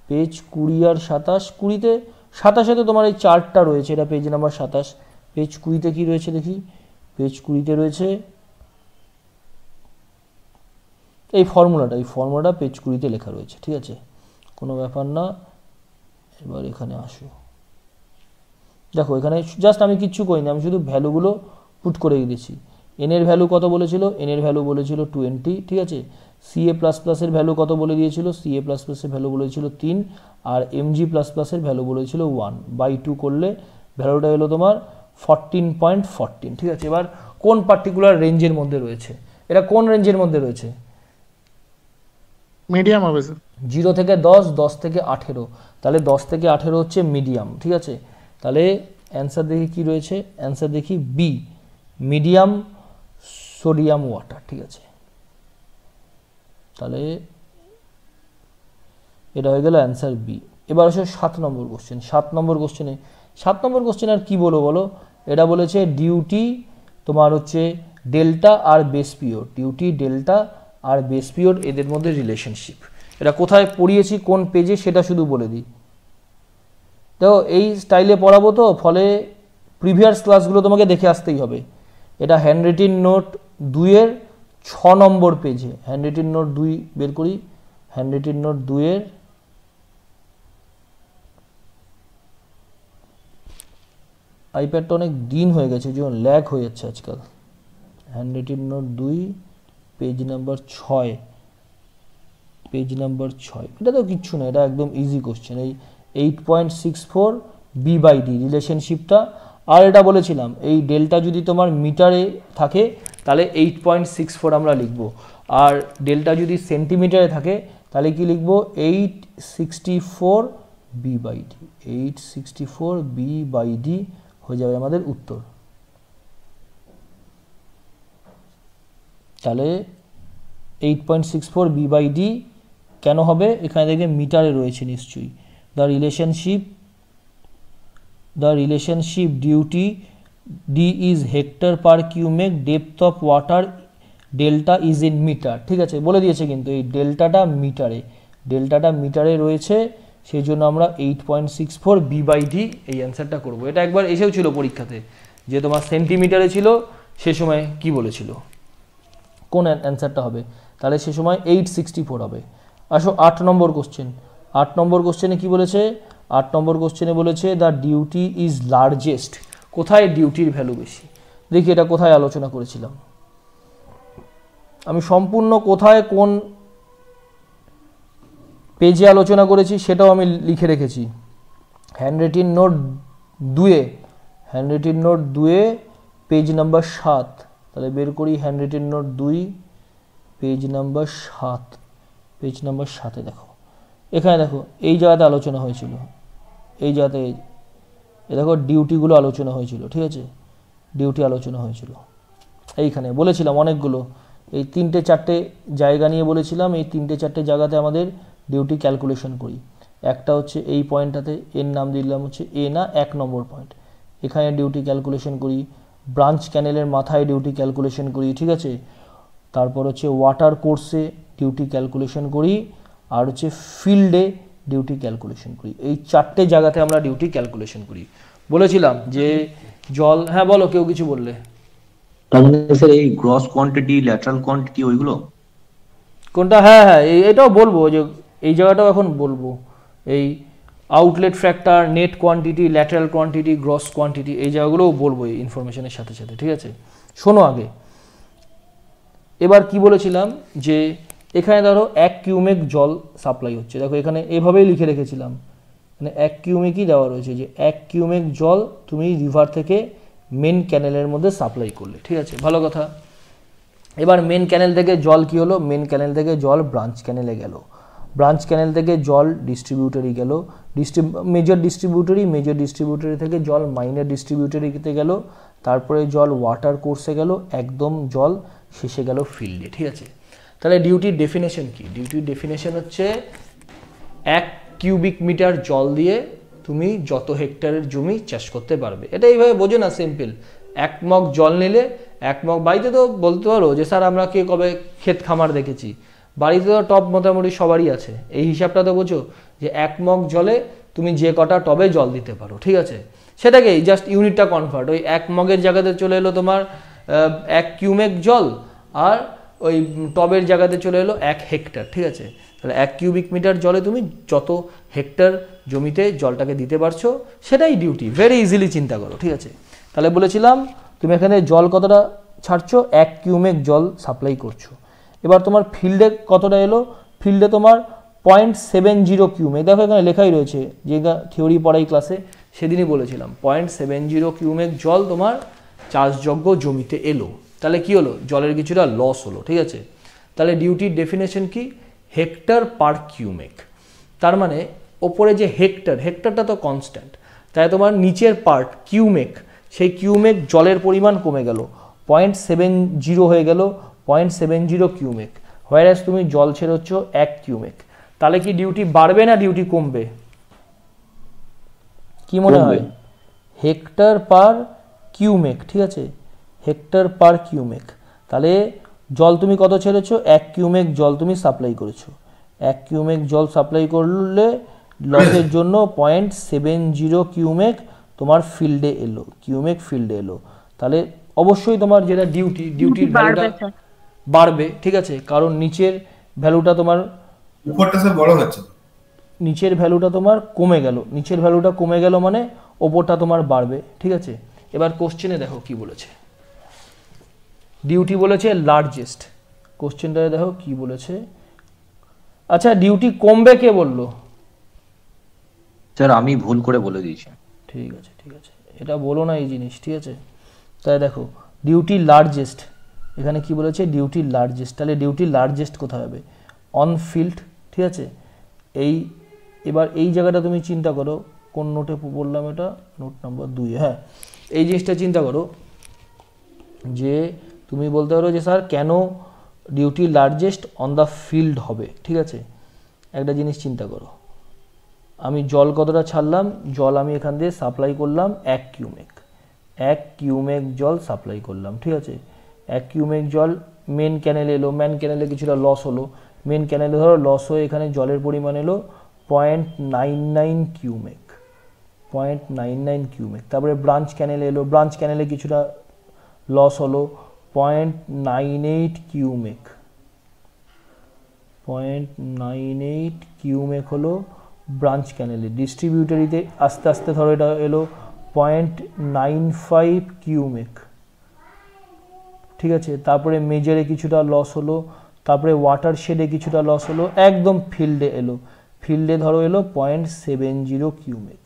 পেজ 20 আর 27। 20-তে 27-এ তোমার এই চার্টটা রয়েছে, এটা পেজ নাম্বার 27। পেজ 20-তে কি রয়েছে দেখি? পেজ 20-তে রয়েছে এই ফর্মুলাটা পেজ 20-তে লেখা রয়েছে, ঠিক আছে? কোনো ব্যাপার না। এবার এখানে আসো, দেখো এখানে জাস্ট আমি কিচ্ছু করিনি, আমি শুধু ভ্যালুগুলো পুট করে দিয়েছি। এন এর ভ্যালু কত বলেছিল? এন এর ভ্যালু বলেছিল 20, ঠিক আছে? Ca++ এর ভ্যালু কত বলে দিয়েছিল? Ca++ এর ভ্যালু বলেছিল 3, আর Mg++ এর ভ্যালু বলেছিল 1/2 করলে ভ্যালুটা এলো তোমার 14.14, ঠিক আছে? এবার কোন পার্টিকুলার রেঞ্জের মধ্যে রয়েছে? এটা কোন রেঞ্জের মধ্যে রয়েছে? মিডিয়াম হবে স্যার। 0 থেকে 10, 10 থেকে 18, তাহলে 10 থেকে 18 হচ্ছে মিডিয়াম, ঠিক আছে। তাহলে অ্যান্সার দেখি কি রয়েছে, অ্যান্সার দেখি বি, মিডিয়াম সোডিয়াম ওয়াটার, ঠিক আছে। তাহলে এটা হয়ে গেল অ্যান্সার বি। এবার আসে 7 নম্বর কোশ্চেন। 7 নম্বর কোশ্চেন আর কি বলো, এটা বলেছে ডিউটি তোমার হচ্ছে ডেল্টা আর বেস পিরিয়ড, ডিউটি ডেল্টা আর বেস পিরিয়ড এদের মধ্যে রিলেশনশিপ। এটা কোথায় পড়িয়েছি কোন পেজে সেটা শুধু বলে দিই। দেখো এই স্টাইলে পড়াবো তো, ফলে প্রিভিয়াস ক্লাসগুলো তোমাকে দেখে আসতেই হবে। এটা হ্যান্ডরিটিন নোট 2-এর 6 নম্বর পেজে, হ্যান্ডরিটিন নোট 2 বের করি, হ্যান্ডরিটিন নোট 2-এর আইপ্যাডটা অনেক দিন হয়ে গেছে, যেমন ল্যাগ হয়ে যাচ্ছে আজকাল। Handwritten note 2 page number 6, page number 6। এটা তো কিচ্ছু না, এটা একদম ইজি কোশ্চেন। এই 8.64 B/D রিলেশনশিপটা, আর এটা বলেছিলাম এই ডেল্টা যদি তোমার মিটারে থাকে তাহলে 8.64 আমরা লিখব, আর ডেল্টা যদি সেন্টিমিটারে থাকে তাহলে কি লিখব, 864 B/D, 864 B/D হয়ে যাবে আমাদের উত্তর। তাহলে 8.64 B/D কেন হবে, এখানে দেখবে মিটারে রয়েছে নিশ্চয়ই। The relationship duty D is hectare per cumec, depth of water delta is in metre, ঠিক আছে, বলে দিয়েছে। কিন্তু এই ডেল্টাটা মিটারে রয়েছে, সেই জন্য আমরা 8.64 B/D এই অ্যান্সারটা করব। এটা একবার এসেও ছিল পরীক্ষাতে, যে তোমার সেন্টিমিটারে ছিল, সে সময় কি বলেছিল, কোন অ্যান্সারটা হবে, তাহলে সে সময় 864 হবে। আসো 8 নম্বর কোশ্চেন। 8 নম্বর কোশ্চেনে কি বলেছে, 8 নম্বর কোশ্চেনে বলেছে দ্য ডিউটি ইজ লার্জেস্ট, কোথায় ডিউটির ভ্যালু বেশি। দেখি এটা কোথায় আলোচনা করেছিলাম, আমি সম্পূর্ণ কোথায় কোন পেজে আলোচনা করেছি সেটাও আমি লিখে রেখেছি। হ্যান্ডরিটিন নোট 2-এ, হ্যান্ডরিটিন নোট 2-এ পেজ নাম্বার 7, তাহলে বের করি handwritten note 2 page number 7, page number 7-এ দেখো, এখানে দেখো এই জায়গাতে আলোচনা হয়েছিল, এই জায়গাতে দেখো ডিউটিগুলো আলোচনা হয়েছিল, ঠিক আছে, ডিউটি আলোচনা হয়েছিল। এইখানে বলেছিলাম অনেকগুলো, এই 3-4টে জায়গা নিয়ে বলেছিলাম, এই 3-4টে জায়গাতে আমাদের ডিউটি ক্যালকুলেশন করি। একটা হচ্ছে এই পয়েন্টটাতে, এর নাম দিলাম হচ্ছে এ না 1 নম্বর পয়েন্ট, এখানে ডিউটি ক্যালকুলেশন করি, ব্রাঞ্চ ক্যানেলের মাথায় ডিউটি ক্যালকুলেশন করি, ঠিক আছে। তারপর হচ্ছে ওয়াটার কোর্সে ডিউটি ক্যালকুলেশন করি, আর হচ্ছে ফিল্ডে ডিউটি ক্যালকুলেশন করি। এই 4টে জায়গাতে আমরা ডিউটি ক্যালকুলেশন করি। বলেছিলাম যে জল, হ্যাঁ বলো, কেউ কিছু বললে। তার মানে স্যার এই গ্রস কোয়ান্টিটি, ল্যাটারাল কোয়ান্টিটি ওইগুলো কোনটা, হ্যাঁ এটাও বলবো, যে এই জায়গাটাও এখন বলবো, এই outlet factor, net quantity, lateral quantity, gross quantity, এই জায়গাগুলোও বলবো এই ইনফরমেশনের সাথে সাথে, ঠিক আছে। শোনো আগে, এবার কি বলেছিলাম, যে এখানে ধরো 1 কিউমেক জল সাপ্লাই হচ্ছে, দেখো এখানে এভাবেই লিখে রেখেছিলাম, মানে 1 কিউমেকই দেওয়া রয়েছে, যে 1 কিউমেক জল তুমি রিভার থেকে মেন ক্যানেলের মধ্যে সাপ্লাই করলে, ঠিক আছে, ভালো কথা। এবার মেন ক্যানেল থেকে জল কি হলো, মেন ক্যানেল থেকে জল ব্রাঞ্চ ক্যানেলে গেল, ব্রাঞ্চ ক্যানেল থেকে জল ডিস্ট্রিবিউটরি গেল, মেজর ডিস্ট্রিবিউটরি থেকে জল মাইনর ডিস্ট্রিবিউটরিতে গেল, তারপরে জল ওয়াটার কোর্সে গেল, একদম জল শেষে গেল ফিল্ডে, ঠিক আছে। তাহলে ডিউটির ডেফিনেশন কি, ডিউটির ডেফিনেশন হচ্ছে 1 কিউবিক মিটার জল দিয়ে তুমি যত হেক্টরের জমি চাষ করতে পারবে। এটা এইভাবে বোঝো না, সিম্পল। 1 মগ জল নিলে, 1 মগ, বাড়িতে তো বলতে পারো যে স্যার আমরা কে কবে ক্ষেত খামার দেখেছি, বাড়িতে তো টব মোটামুটি সবারই আছে, এই হিসাবটা তো বোঝো, যে 1 মগ জলে তুমি যে কটা টবে জল দিতে পারো, ঠিক আছে। সেটাকেই জাস্ট ইউনিটটা কনভার্ট, ওই 1 মগের জায়গাতে চলে এলো তোমার 1 কিউমেক জল, আর ওই টবের জায়গাতে চলে এলো 1 হেক্টর, ঠিক আছে। তাহলে 1 কিউবিক মিটার জলে তুমি যত হেক্টর জমিতে জলটাকে দিতে পারছো সেটাই ডিউটি, ভেরি ইজিলি চিন্তা করো, ঠিক আছে। তাহলে বলেছিলাম তুমি এখানে জল কতটা ছাড়ছো, 1 কিউমেক জল সাপ্লাই করছো। এবার তোমার ফিল্ডে কতটা এলো, ফিল্ডে তোমার 0.70 কিউমেক, দেখো এখানে লেখাই রয়েছে, যে থিওরি পড়াই ক্লাসে সেদিনই বলেছিলাম 0.70 কিউমেক জল তোমার চাষযোগ্য জমিতে এলো। তাহলে কি হলো, জলের কিছুটা লস হলো, ঠিক আছে। তাহলে ডিউটির ডেফিনেশন কি, হেক্টর পার কিউমেক। তার মানে ওপরে যে হেক্টরটা তো কনস্ট্যান্ট, তাই তোমার নিচের পার্ট কিউমেক, সেই কিউমেক জলের পরিমাণ কমে গেল, 0.70 হয়ে গেল 0.70 কিউমেক, হোয়ারাস তুমি জল ছেড়েছ 1 কিউমেক। তাহলে কি ডিউটি বাড়বে না ডিউটি কমবে? কি মনে হয়? হেক্টর পার কিউমেক, ঠিক আছে, হেক্টর পার কিউমেক। তাহলে জল তুমি কত ছেড়েছো? 1 কিউমেক জল তুমি সাপ্লাই করেছো। 1 কিউমেক জল সাপ্লাই করলে লসের জন্য 0.70 কিউমেক তোমার ফিল্ডে এলো, কিউমেক ফিল্ডে এলো। তাহলে অবশ্যই তোমার যেটা ডিউটির ভ্যালুটা বাড়বে, ঠিক আছে, কারণ নিচের ভ্যালুটা তোমার উপরটা সব বড় হচ্ছে, নিচের ভ্যালুটা তোমার কমে গেল, নিচের ভ্যালুটা কমে গেল মানে ওপরটা তোমার বাড়বে, ঠিক আছে। এবার কোশ্চেনে দেখো কি বলেছে, ডিউটি বলেছে লার্জেস্ট, কোশ্চেনটায় দেখো কি বলেছে। আচ্ছা ডিউটি কমবে কে বললো? স্যার আমি ভুল করে বলে দিয়েছি। ঠিক আছে ঠিক আছে, এটা বলো না এই জিনিস, ঠিক আছে। তাই দেখো ডিউটি লার্জেস্ট, এখানে কি বলেছে? Duty largest. তাহলে ডিউটি লার্জেস্ট কোথায় হবে? অন ফিল্ড, ঠিক আছে। এবার এই জায়গাটা তুমি চিন্তা করো, কোন নোটে বললাম এটা? Note number 2। হ্যাঁ, এই জিনিসটা চিন্তা করো যে তুমি বলতে পারো যে স্যার কেন duty largest on the field হবে, ঠিক আছে। একটা জিনিস চিন্তা করো, আমি জল কতটা ছাড়লাম? জল আমি এখান দিয়ে সাপ্লাই করলাম 1 কিউমেক, 1 কিউমেক জল সাপ্লাই করলাম, ঠিক আছে। 1 কিউমেক জল মেন ক্যানেলে এলো, মেন ক্যানেলে কিছুটা লস হলো, মেন ক্যানেলে ধরো লস হয়ে এখানে জলের পরিমাণ এলো 0.99 কিউমেক, 0.99 কিউমেক। তারপরে ব্রাঞ্চ ক্যানেলে এলো, ব্রাঞ্চ ক্যানেলে কিছুটা লস হলো 0.98 কিউমেক, 0.98 কিউমেক হলো ব্রাঞ্চ ক্যানেলে। ডিস্ট্রিবিউটারিতে আস্তে আস্তে ধরো এটা এলো 0.95 কিউমেক, ঠিক আছে। তারপরে মেজরে কিছুটা লস হলো, তারপরে ওয়াটার শেডে কিছুটা লস হলো, একদম ফিল্ডে এলো, ফিল্ডে ধরো এলো 0.70 কিউমেক,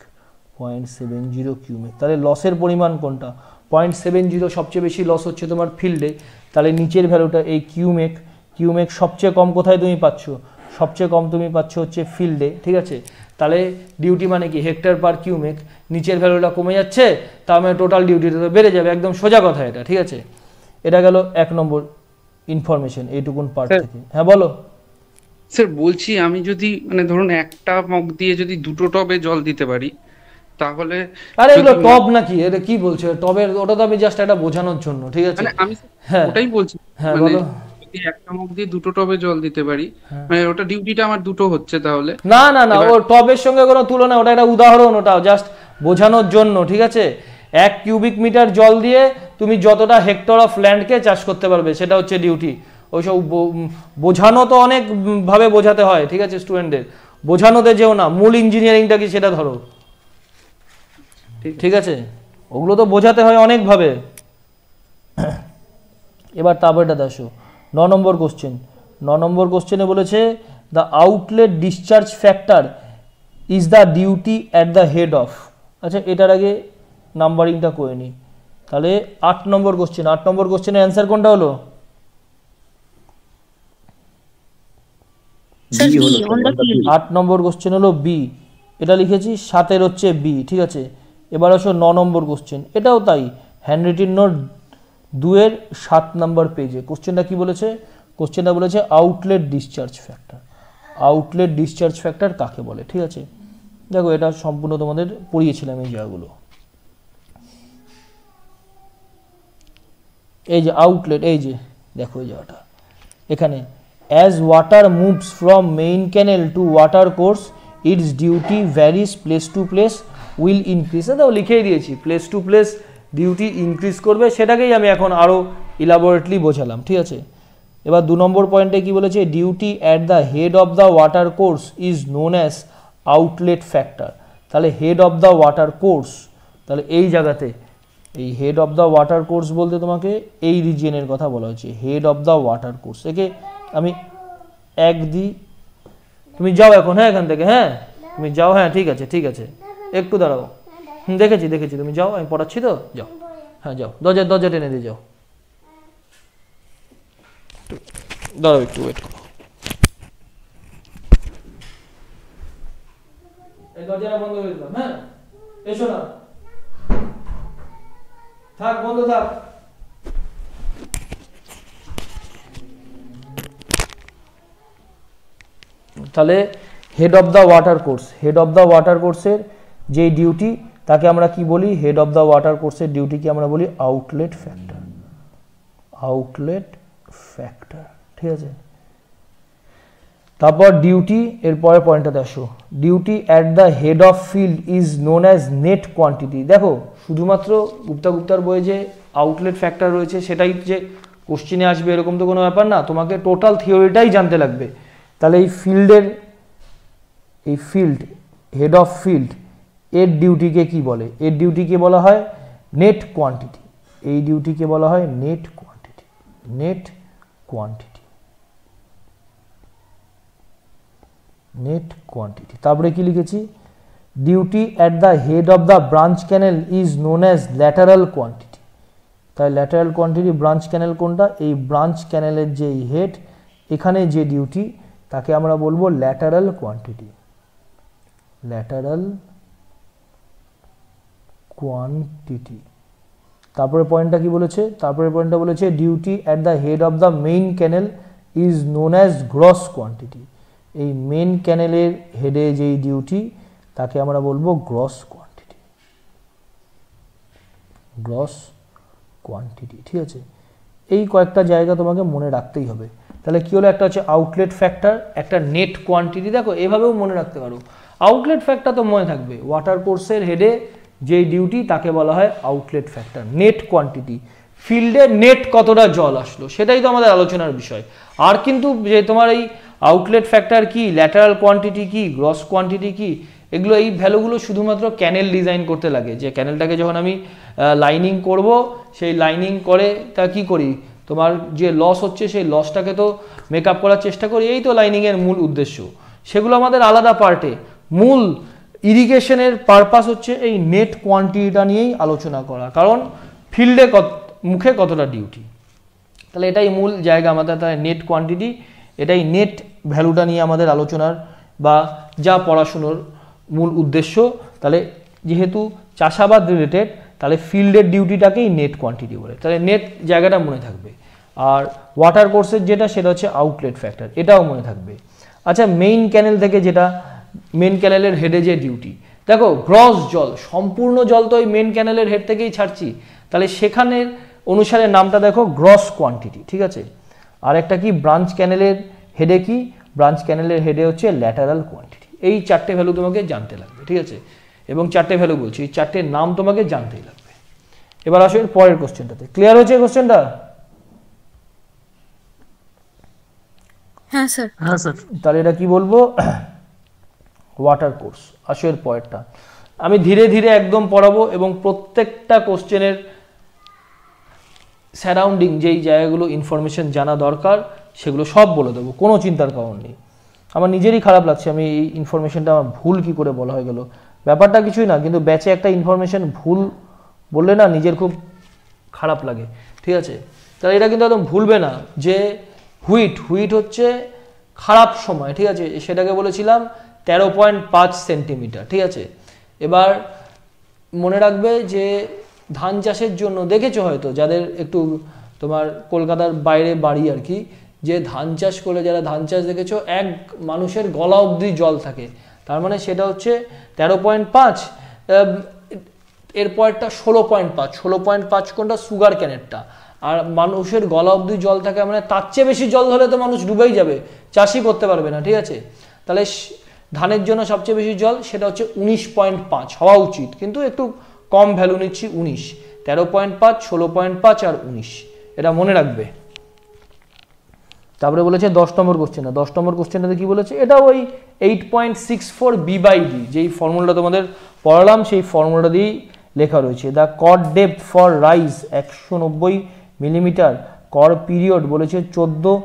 0.70 কিউমেক। তাহলে লসের পরিমাণ কোনটা? 0.70 সবচেয়ে বেশি লস হচ্ছে তোমার ফিল্ডে। তাহলে নিচের ভ্যালুটা এই কিউমেক, কিউমেক সবচেয়ে কম কোথায় তুমি পাচ্ছ? সবচেয়ে কম তুমি পাচ্ছ হচ্ছে ফিল্ডে, ঠিক আছে। তাহলে ডিউটি মানে কি? হেক্টর পার কিউমেক, নিচের ভ্যালুটা কমে যাচ্ছে, তার মানে টোটাল ডিউটিটা তো বেড়ে যাবে, একদম সোজা কথা এটা, ঠিক আছে। এটা গেল 1 নম্বর ইনফরমেশন এইটুকুন পার্ট থেকে। হ্যাঁ বলো স্যার। বলছি আমি যদি মানে ধরুন একটা মগ দিয়ে যদি দুটো টবে জল দিতে পারি তাহলে, আরে এগুলো টব নাকি? এটা কি বলছো টবের? ওটা তো আমি জাস্ট এটা বোঝানোর জন্য, ঠিক আছে। মানে আমি হ্যাঁ ওটাই বলছি, হ্যাঁ মানে বলো। যদি একটা মগ দিয়ে দুটো টবে জল দিতে পারি, মানে ওটা ডিউটিটা আমার দুটো হচ্ছে তাহলে? না না না, ও টবের সঙ্গে কোনো তুলনা, ওটা একটা উদাহরণ, ওটা জাস্ট বোঝানোর জন্য, ঠিক আছে। 1 কিউবিক মিটার জল দিয়ে তুমি যতটা হেক্টর অফ ল্যান্ডকে চাষ করতে পারবে সেটা হচ্ছে ডিউটি। ওইসব বোঝানো তো অনেক ভাবে বোঝাতে হয়, ঠিক আছে স্টুডেন্টদের, বোঝানোতে যেও না, মূল ইঞ্জিনিয়ারিংটা কি সেটা ধরো, ঠিক আছে। ওগুলো তো বোঝাতে হয় অনেকভাবে। এবার তারপরটা দেখো 9 নম্বর কোশ্চেন। 9 নম্বর কোশ্চেনে বলেছে the outlet discharge factor is the duty at the head of. আচ্ছা এটার আগে নাম্বারিংটা করে নিই। তাহলে 8 নম্বর কোশ্চেন, 8 নম্বর কোশ্চেনের অ্যান্সার কোনটা হলো? Sir B on the field. 8 number question হলো বি, এটা লিখেছি। 7-এর হচ্ছে বি, ঠিক আছে। এবার আসো 9 নম্বর কোশ্চেন, এটাও তাই, হ্যান্ড রিটেন নোট 2-এর 7 নম্বর পেজে। কোশ্চেনটা কি বলেছে? কোশ্চেনটা বলেছে outlet discharge factor. Outlet discharge factor কাকে বলে, ঠিক আছে। দেখো এটা সম্পূর্ণ তোমাদের পড়িয়েছিলাম এই জায়গাগুলো। এই যে আউটলেট, এই যে দেখো এই জায়গাটা, এখানে as water moves from main canal to water course its duty varies place to place will increase। এটাও লিখেই দিয়েছি, place to place duty increase করবে, সেটাকেই আমি এখন আরও ইলাবোরেটলি বোঝালাম, ঠিক আছে। এবার 2 নম্বর পয়েন্টে কি বলেছে? Duty at the head of the water course is known as outlet factor. তাহলে head of the water course, তাহলে এই জায়গাতে এই head of the water course বলতে তোমাকে এই রিজিয়নের কথা বলা হচ্ছে, head of the water course. একে আমি 1 দিই, তুমি যাও এখন, হ্যাঁ এখান থেকে, হ্যাঁ তুমি যাও, হ্যাঁ ঠিক আছে ঠিক আছে, একটু দাঁড়াও, দেখেছি দেখেছি, তুমি যাও, আমি পড়াচ্ছি তো, যাও, হ্যাঁ যাও, দরজা টেনে দিয়ে যাও, দাঁড়াও একটু ওয়েট করো। এই দরজাটা বন্ধ করে দিলাম। হ্যাঁ, এসো না, থাক, বন্ধ থাক। তাহলে head of the water course, head of the water কোর্সের যে ডিউটি তাকে আমরা কি বলি? হেড অফ দ্য ওয়াটার কোর্সের ডিউটিকে আমরা বলি আউটলেট ফ্যাক্টর, আউটলেট ফ্যাক্টর, ঠিক আছে। তারপর ডিউটি, এর পরের পয়েন্টটাতে আসো। Duty at the head of field is known as net quantity. দেখো, শুধুমাত্র গুপ্তার বইয়ে যে আউটলেট ফ্যাক্টর রয়েছে সেটাই যে কোশ্চেনে আসবে এরকম তো কোনো ব্যাপার না, তোমাকে টোটাল থিওরিটাই জানতে লাগবে। তাহলে এই ফিল্ডের, এই ফিল্ড, হেড অফ ফিল্ড, এর ডিউটিকে কি বলে? এর ডিউটিকে বলা হয় নেট কোয়ান্টিটি। এই ডিউটিকে বলা হয় net quantity, net quantity, net quantity. তারপরে কি লিখেছি? Duty at the head of the branch canal is known as lateral quantity. তাই ল্যাটারাল কোয়ান্টিটি, ব্রাঞ্চ ক্যানেল কোনটা? এই ব্রাঞ্চ ক্যানেলের যে হেড, এখানে যে ডিউটি তাকে আমরা বলবো ল্যাটারাল কোয়ান্টিটি, ল্যাটারাল কোয়ান্টিটি। তারপরে পয়েন্টটা কি বলেছে? তারপরে পয়েন্টটা বলেছে duty at the head of the main canal is known as gross quantity. এই মেইন ক্যানেলের হেডে যেই ডিউটি তাকে আমরা বলবো গ্রস কোয়ান্টিটি, গ্রস কোয়ান্টিটি, ঠিক আছে। এই কয়েকটা জায়গা তোমাকে মনে রাখতেই হবে। তাহলে কি হলো? একটা হচ্ছে আউটলেট ফ্যাক্টর, একটা নেট কোয়ান্টিটি। দেখো, এভাবেও মনে রাখতে পারো। আউটলেট ফ্যাক্টর তো মনে থাকবে, ওয়াটার কোর্সের হেডে যেই ডিউটি তাকে বলা হয় আউটলেট ফ্যাক্টর। নেট কোয়ান্টিটি, ফিল্ডে নেট কতটা জল আসলো সেটাই তো আমাদের আলোচনার বিষয়। আর কিন্তু যে তোমার এই আউটলেট ফ্যাক্টর কি, ল্যাটারাল কোয়ান্টিটি কি, গ্রস কোয়ান্টিটি কি, এগুলো, এই ভ্যালুগুলো শুধুমাত্র ক্যানেল ডিজাইন করতে লাগে। যে ক্যানেলটাকে যখন আমি লাইনিং করব, সেই লাইনিং করে তা কি করি, তোমার যে লস হচ্ছে সেই লসটাকে তো মেক আপ করার চেষ্টা করি, এই তো লাইনিংয়ের মূল উদ্দেশ্য। সেগুলো আমাদের আলাদা পার্টে। মূল ইরিগেশনের পারপাস হচ্ছে এই নেট কোয়ান্টিটিটা নিয়েই আলোচনা করা, কারণ ফিল্ডে মুখে কতটা ডিউটি। তাহলে এটাই মূল জায়গা আমাদের, তাই নেট কোয়ান্টিটি, এটাই নেট ভ্যালুটা নিয়ে আমাদের আলোচনার বা যা পড়াশুনোর মূল উদ্দেশ্য। তাহলে যেহেতু চাষাবাদ রিলেটেড, তাহলে ফিল্ডের ডিউটিটাকেই নেট কোয়ান্টিটি বলে। তাহলে নেট জায়গাটা মনে থাকবে। আর ওয়াটার কোর্সের যেটা, সেটা হচ্ছে আউটলেট ফ্যাক্টর, এটাও মনে থাকবে। আচ্ছা, মেইন ক্যানেল থেকে যেটা, মেইন ক্যানেলের হেডে যে ডিউটি, দেখো গ্রস জল, সম্পূর্ণ জল তো ওই মেইন ক্যানেলের হেড থেকেই ছাড়ছি, তাহলে সেখানের অনুসারে নামটা দেখো গ্রস কোয়ান্টিটি, ঠিক আছে। আর একটা কি, ব্রাঞ্চ ক্যানেলের হেডে কি, ব্রাঞ্চ ক্যানেলের হেডে হচ্ছে ল্যাটারাল কোয়ান্টিটি। এই চারটে ভ্যালু তোমাকে জানতে লাগবে, ঠিক আছে। এবং চারটে ভ্যালু বলছি, এই চারটের নাম তোমাকে জানতেই লাগবে। এবার আসো এর পরের কোশ্চেনটাতে। ক্লিয়ার হচ্ছে কোশ্চেনটা? হ্যাঁ স্যার। হ্যাঁ স্যার। তাহলে এটা কি বলবো? Water course. আসো এর পরেরটা। আমি ধীরে ধীরে একদম পড়াবো এবং প্রত্যেকটা কোশ্চেনের সারাউন্ডিং যেই জায়গাগুলো ইনফরমেশন জানা দরকার সেগুলো সব বলে দেবো, কোনো চিন্তার কারণ নেই। আমার নিজেরই খারাপ লাগছে, আমি এই ইনফরমেশনটা আমার ভুল কি করে বলা হয়ে গেল। ব্যাপারটা কিছুই না, কিন্তু ব্যাচে একটা ইনফরমেশন ভুল বললে না নিজের খুব খারাপ লাগে, ঠিক আছে। তাহলে এটা কিন্তু একদম ভুলবে না যে হুইট হচ্ছে খারাপ সময়, ঠিক আছে। সেটাকে বলেছিলাম 13.5 সেন্টিমিটার, ঠিক আছে। এবার মনে রাখবে যে ধান চাষের জন্য দেখেছো হয়তো, যাদের একটু তোমার কলকাতার বাইরে বাড়ি আর কি, যে ধান চাষ করে যারা ধান চাষ দেখেছো, এক মানুষের গলা অবধি জল থাকে, তার মানে সেটা হচ্ছে 13.5। এরপরটা 16.5, 16.5 কোনটা? সুগার ক্যানেটটা। আর মানুষের গলা অবধি জল থাকে, মানে তার চেয়ে বেশি জল ধরলে তো মানুষ ডুবেই যাবে, চাষই করতে পারবে না, ঠিক আছে। তাহলে ধানের জন্য সবচেয়ে বেশি জল সেটা হচ্ছে 19.5 হওয়া উচিত, কিন্তু একটু কম ভ্যালু নিচ্ছি 19, 13.5, 16.5 আর 19, এটা মনে রাখবে। তারপরে বলেছে 10 নম্বর কোশ্চেন। 10 নম্বর কোশ্চেনটাতে কি বলেছে? এটা ওই 8.64 B/D, যেই ফর্মুলাটা তোমাদের পড়ালাম সেই ফর্মুলাটা দিয়েই লেখা রয়েছে। দ্য কর ডেপথ ফর রাইস 190 মিলিমিটার, কর পিরিয়ড বলেছে 14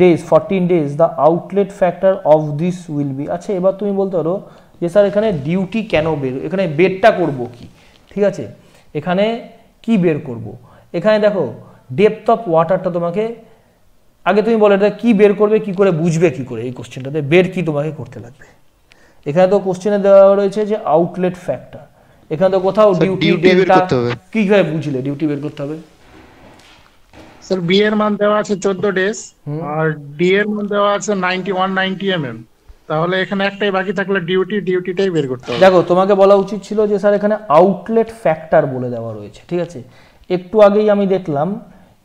days, 14 days, the outlet factor of this will be. আচ্ছা, এবার তুমি বলতে পারো যে স্যার এখানে ডিউটি কেন বের, এখানে বেরটা করব কি, ঠিক আছে। এখানে কি বের করব? এখানে দেখো ডেপথ অফ ওয়াটারটা তোমাকে আগে তুমি বলো, এটা কি বের করবে, কি করে বুঝবে, কি করে এই কোশ্চেনটাতে বের কি তোমাকে করতে লাগবে। এখানে তো কোশ্চেনে দেওয়া রয়েছে যে আউটলেট ফ্যাক্টর, এখানে তো কোথাও ডিউটি ডেল্টা কিভাবে বুঝলে ডিউটি বের করতে হবে? স্যার বি এর মান দেওয়া আছে 14 ডেজ আর ডি এর মান দেওয়া আছে 9190 mm, তাহলে এখানে একটাই বাকি থাকলে ডিউটিটাই বের করতে হবে। দেখো তোমাকে বলা উচিত ছিল যে স্যার এখানে আউটলেট ফ্যাক্টর বলে দেওয়া রয়েছে, ঠিক আছে। একটু আগেই আমি দেখলাম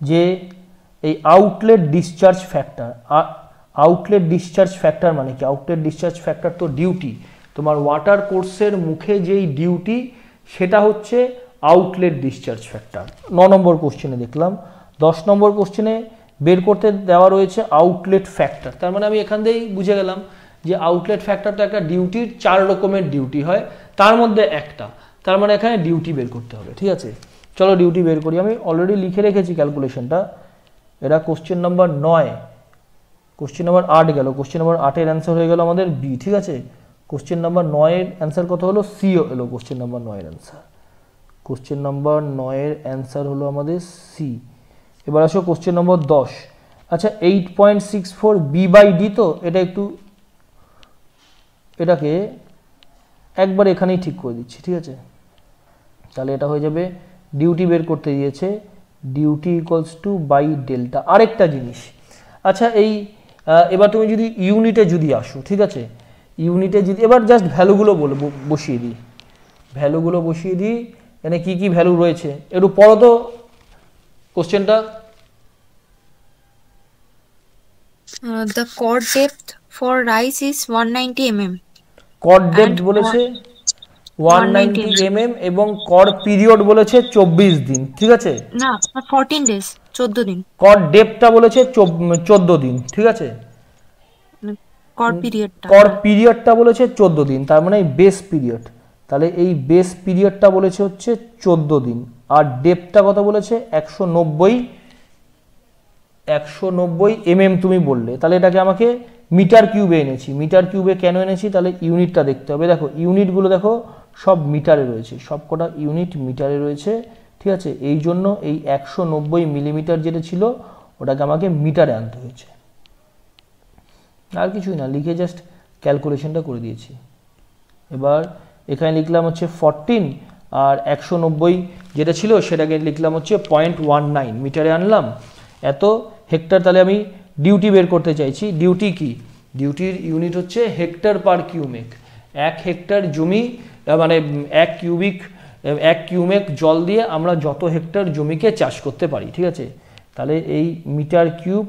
যে এই outlet discharge factor, outlet discharge factor মানে কি? আউটলেট ডিসচার্জ ফ্যাক্টর তো ডিউটি, তোমার ওয়াটার কোর্সের মুখে যেই ডিউটি সেটা হচ্ছে আউটলেট ডিসচার্জ ফ্যাক্টর। 9 নম্বর কোশ্চেনে দেখলাম। 10 নম্বর কোশ্চেনে বের করতে দেওয়া রয়েছে আউটলেট ফ্যাক্টর, তার মানে আমি এখান থেকেই বুঝে গেলাম যে আউটলেট ফ্যাক্টর তো একটা ডিউটির 4 রকমের ডিউটি হয়, তার মধ্যে একটা, তার মানে এখানে ডিউটি বের করতে হবে, ঠিক আছে। চলো ডিউটি বের করি, আমি অলরেডি লিখে রেখেছি ক্যালকুলেশনটা। এটা কোশ্চেন নাম্বার 9, কোশ্চেন নাম্বার 8 গেল, কোশ্চেন নাম্বার 8-এর অ্যান্সার হয়ে গেল আমাদের বি, ঠিক আছে। কোশ্চেন নাম্বার 9-এর অ্যান্সার কত হলো? সি এলো কোশ্চেন নাম্বার 9-এর অ্যান্সার। কোশ্চেন নাম্বার 9-এর অ্যান্সার হলো আমাদের সি। এবার আসো কোশ্চেন নম্বর 10। আচ্ছা 8.64 বি/ডি, তো এটা একটু এটাকে একবার এখানেই ঠিক করে দিচ্ছি, ঠিক আছে। তাহলে এটা হয়ে যাবে ডিউটি বের করতে দিয়েছে duty equals to by delta. আরেকটা জিনিস, আচ্ছা এই এবার তুমি যদি ইউনিটে যদি আসো, ঠিক আছে, ইউনিটে যদি এবার জাস্ট ভ্যালুগুলো বসিয়ে দিই, ভ্যালুগুলো বসিয়ে দিই, এখানে কি কি ভ্যালু রয়েছে একটু পড়ো তো কোশ্চেনটা। The core depth for rice is 190 mm. কর ডেপথ বলেছে 190 mm এবং কর পিরিয়ড বলেছে 24 দিন, ঠিক আছে। না 14 ডেজ, 14 দিন। কর ডেপথটা বলেছে 14 দিন, ঠিক আছে। কর পিরিয়ডটা বলেছে 14 দিন, তার মানে বেস পিরিয়ড, তাহলে এই বেস পিরিয়ডটা বলেছে হচ্ছে 14 দিন, আর ডেপথটা কত বলেছে? 190 mm তুমি বললে, তাহলে এটাকে আমাকে মিটার কিউবে এনেছি। মিটার কিউবে কেন এনেছি? তাহলে ইউনিটটা দেখতে হবে। দেখো ইউনিটগুলো দেখো সব মিটারে রয়েছে, সব কটা ইউনিট মিটারে রয়েছে, ঠিক আছে। এই জন্য এই 190 মিলিমিটার যেটা ছিল ওটাকে আমাকে মিটারে আনতে হয়েছে, আর কিছুই না, লিখে জাস্ট ক্যালকুলেশনটা করে দিয়েছি। এবার এখানে লিখলাম হচ্ছে 14 আর 190 যেটা ছিল সেটাকে লিখলাম হচ্ছে 0.19 মিটারে আনলাম এত হেক্টর। তাহলে আমি ডিউটি বের করতে চাইছি। ডিউটি কি? ডিউটির ইউনিট হচ্ছে হেক্টর পার কিউমেক। 1 হেক্টর জমি মানে 1 কিউমেক জল দিয়ে আমরা যত হেক্টর জমিকে চাষ করতে পারি, ঠিক আছে। তাহলে এই মিটার কিউব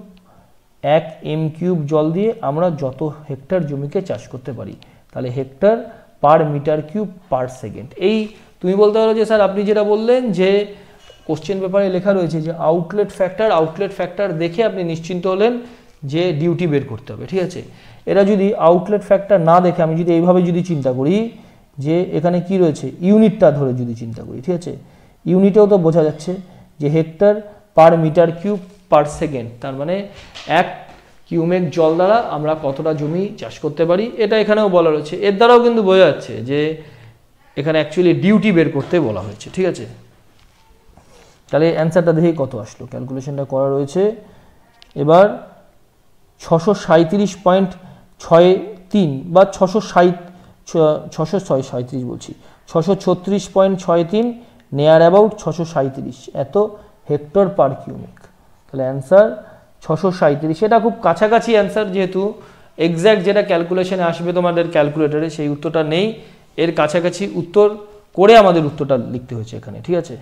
1 এম কিউব জল দিয়ে আমরা যত হেক্টর জমিকে চাষ করতে পারি, তাহলে hectare per metre cube per second. এই তুমি বলতে পারো যে স্যার আপনি যেটা বললেন যে কোশ্চেন পেপারে লেখা রয়েছে যে আউটলেট ফ্যাক্টর দেখে আপনি নিশ্চিন্ত হলেন যে ডিউটি বের করতে হবে, ঠিক আছে। এরা যদি আউটলেট ফ্যাক্টর না দেখে আমি যদি এইভাবে যদি চিন্তা করি যে এখানে কি রয়েছে, ইউনিটটা ধরে যদি চিন্তা করি, ঠিক আছে, ইউনিটেও তো বোঝা যাচ্ছে যে hectare per metre cube per second, তার মানে 1 কিউমেক জল দ্বারা আমরা কতটা জমি চাষ করতে পারি, এটা এখানেও বলা রয়েছে। এর দ্বারাও কিন্তু বোঝা যাচ্ছে যে এখানে অ্যাকচুয়ালি ডিউটি বের করতে বলা হয়েছে, ঠিক আছে। তাহলে অ্যান্সারটা দেখি কত আসলো, ক্যালকুলেশনটা করা রয়েছে। এবার 637.63 বা 636 বলছি, 636.63 নেয়ার অ্যাবাউট 637 এত হেক্টর পার কিউমেক। তাহলে অ্যান্সার 637। এটা খুব কাছাকাছি অ্যান্সার, যেহেতু এক্স্যাক্ট যেটা ক্যালকুলেশনে আসবে তোমাদের ক্যালকুলেটরে সেই উত্তরটা নেই, এর কাছাকাছি উত্তর করে আমাদের উত্তরটা লিখতে হয়েছে এখানে, ঠিক আছে।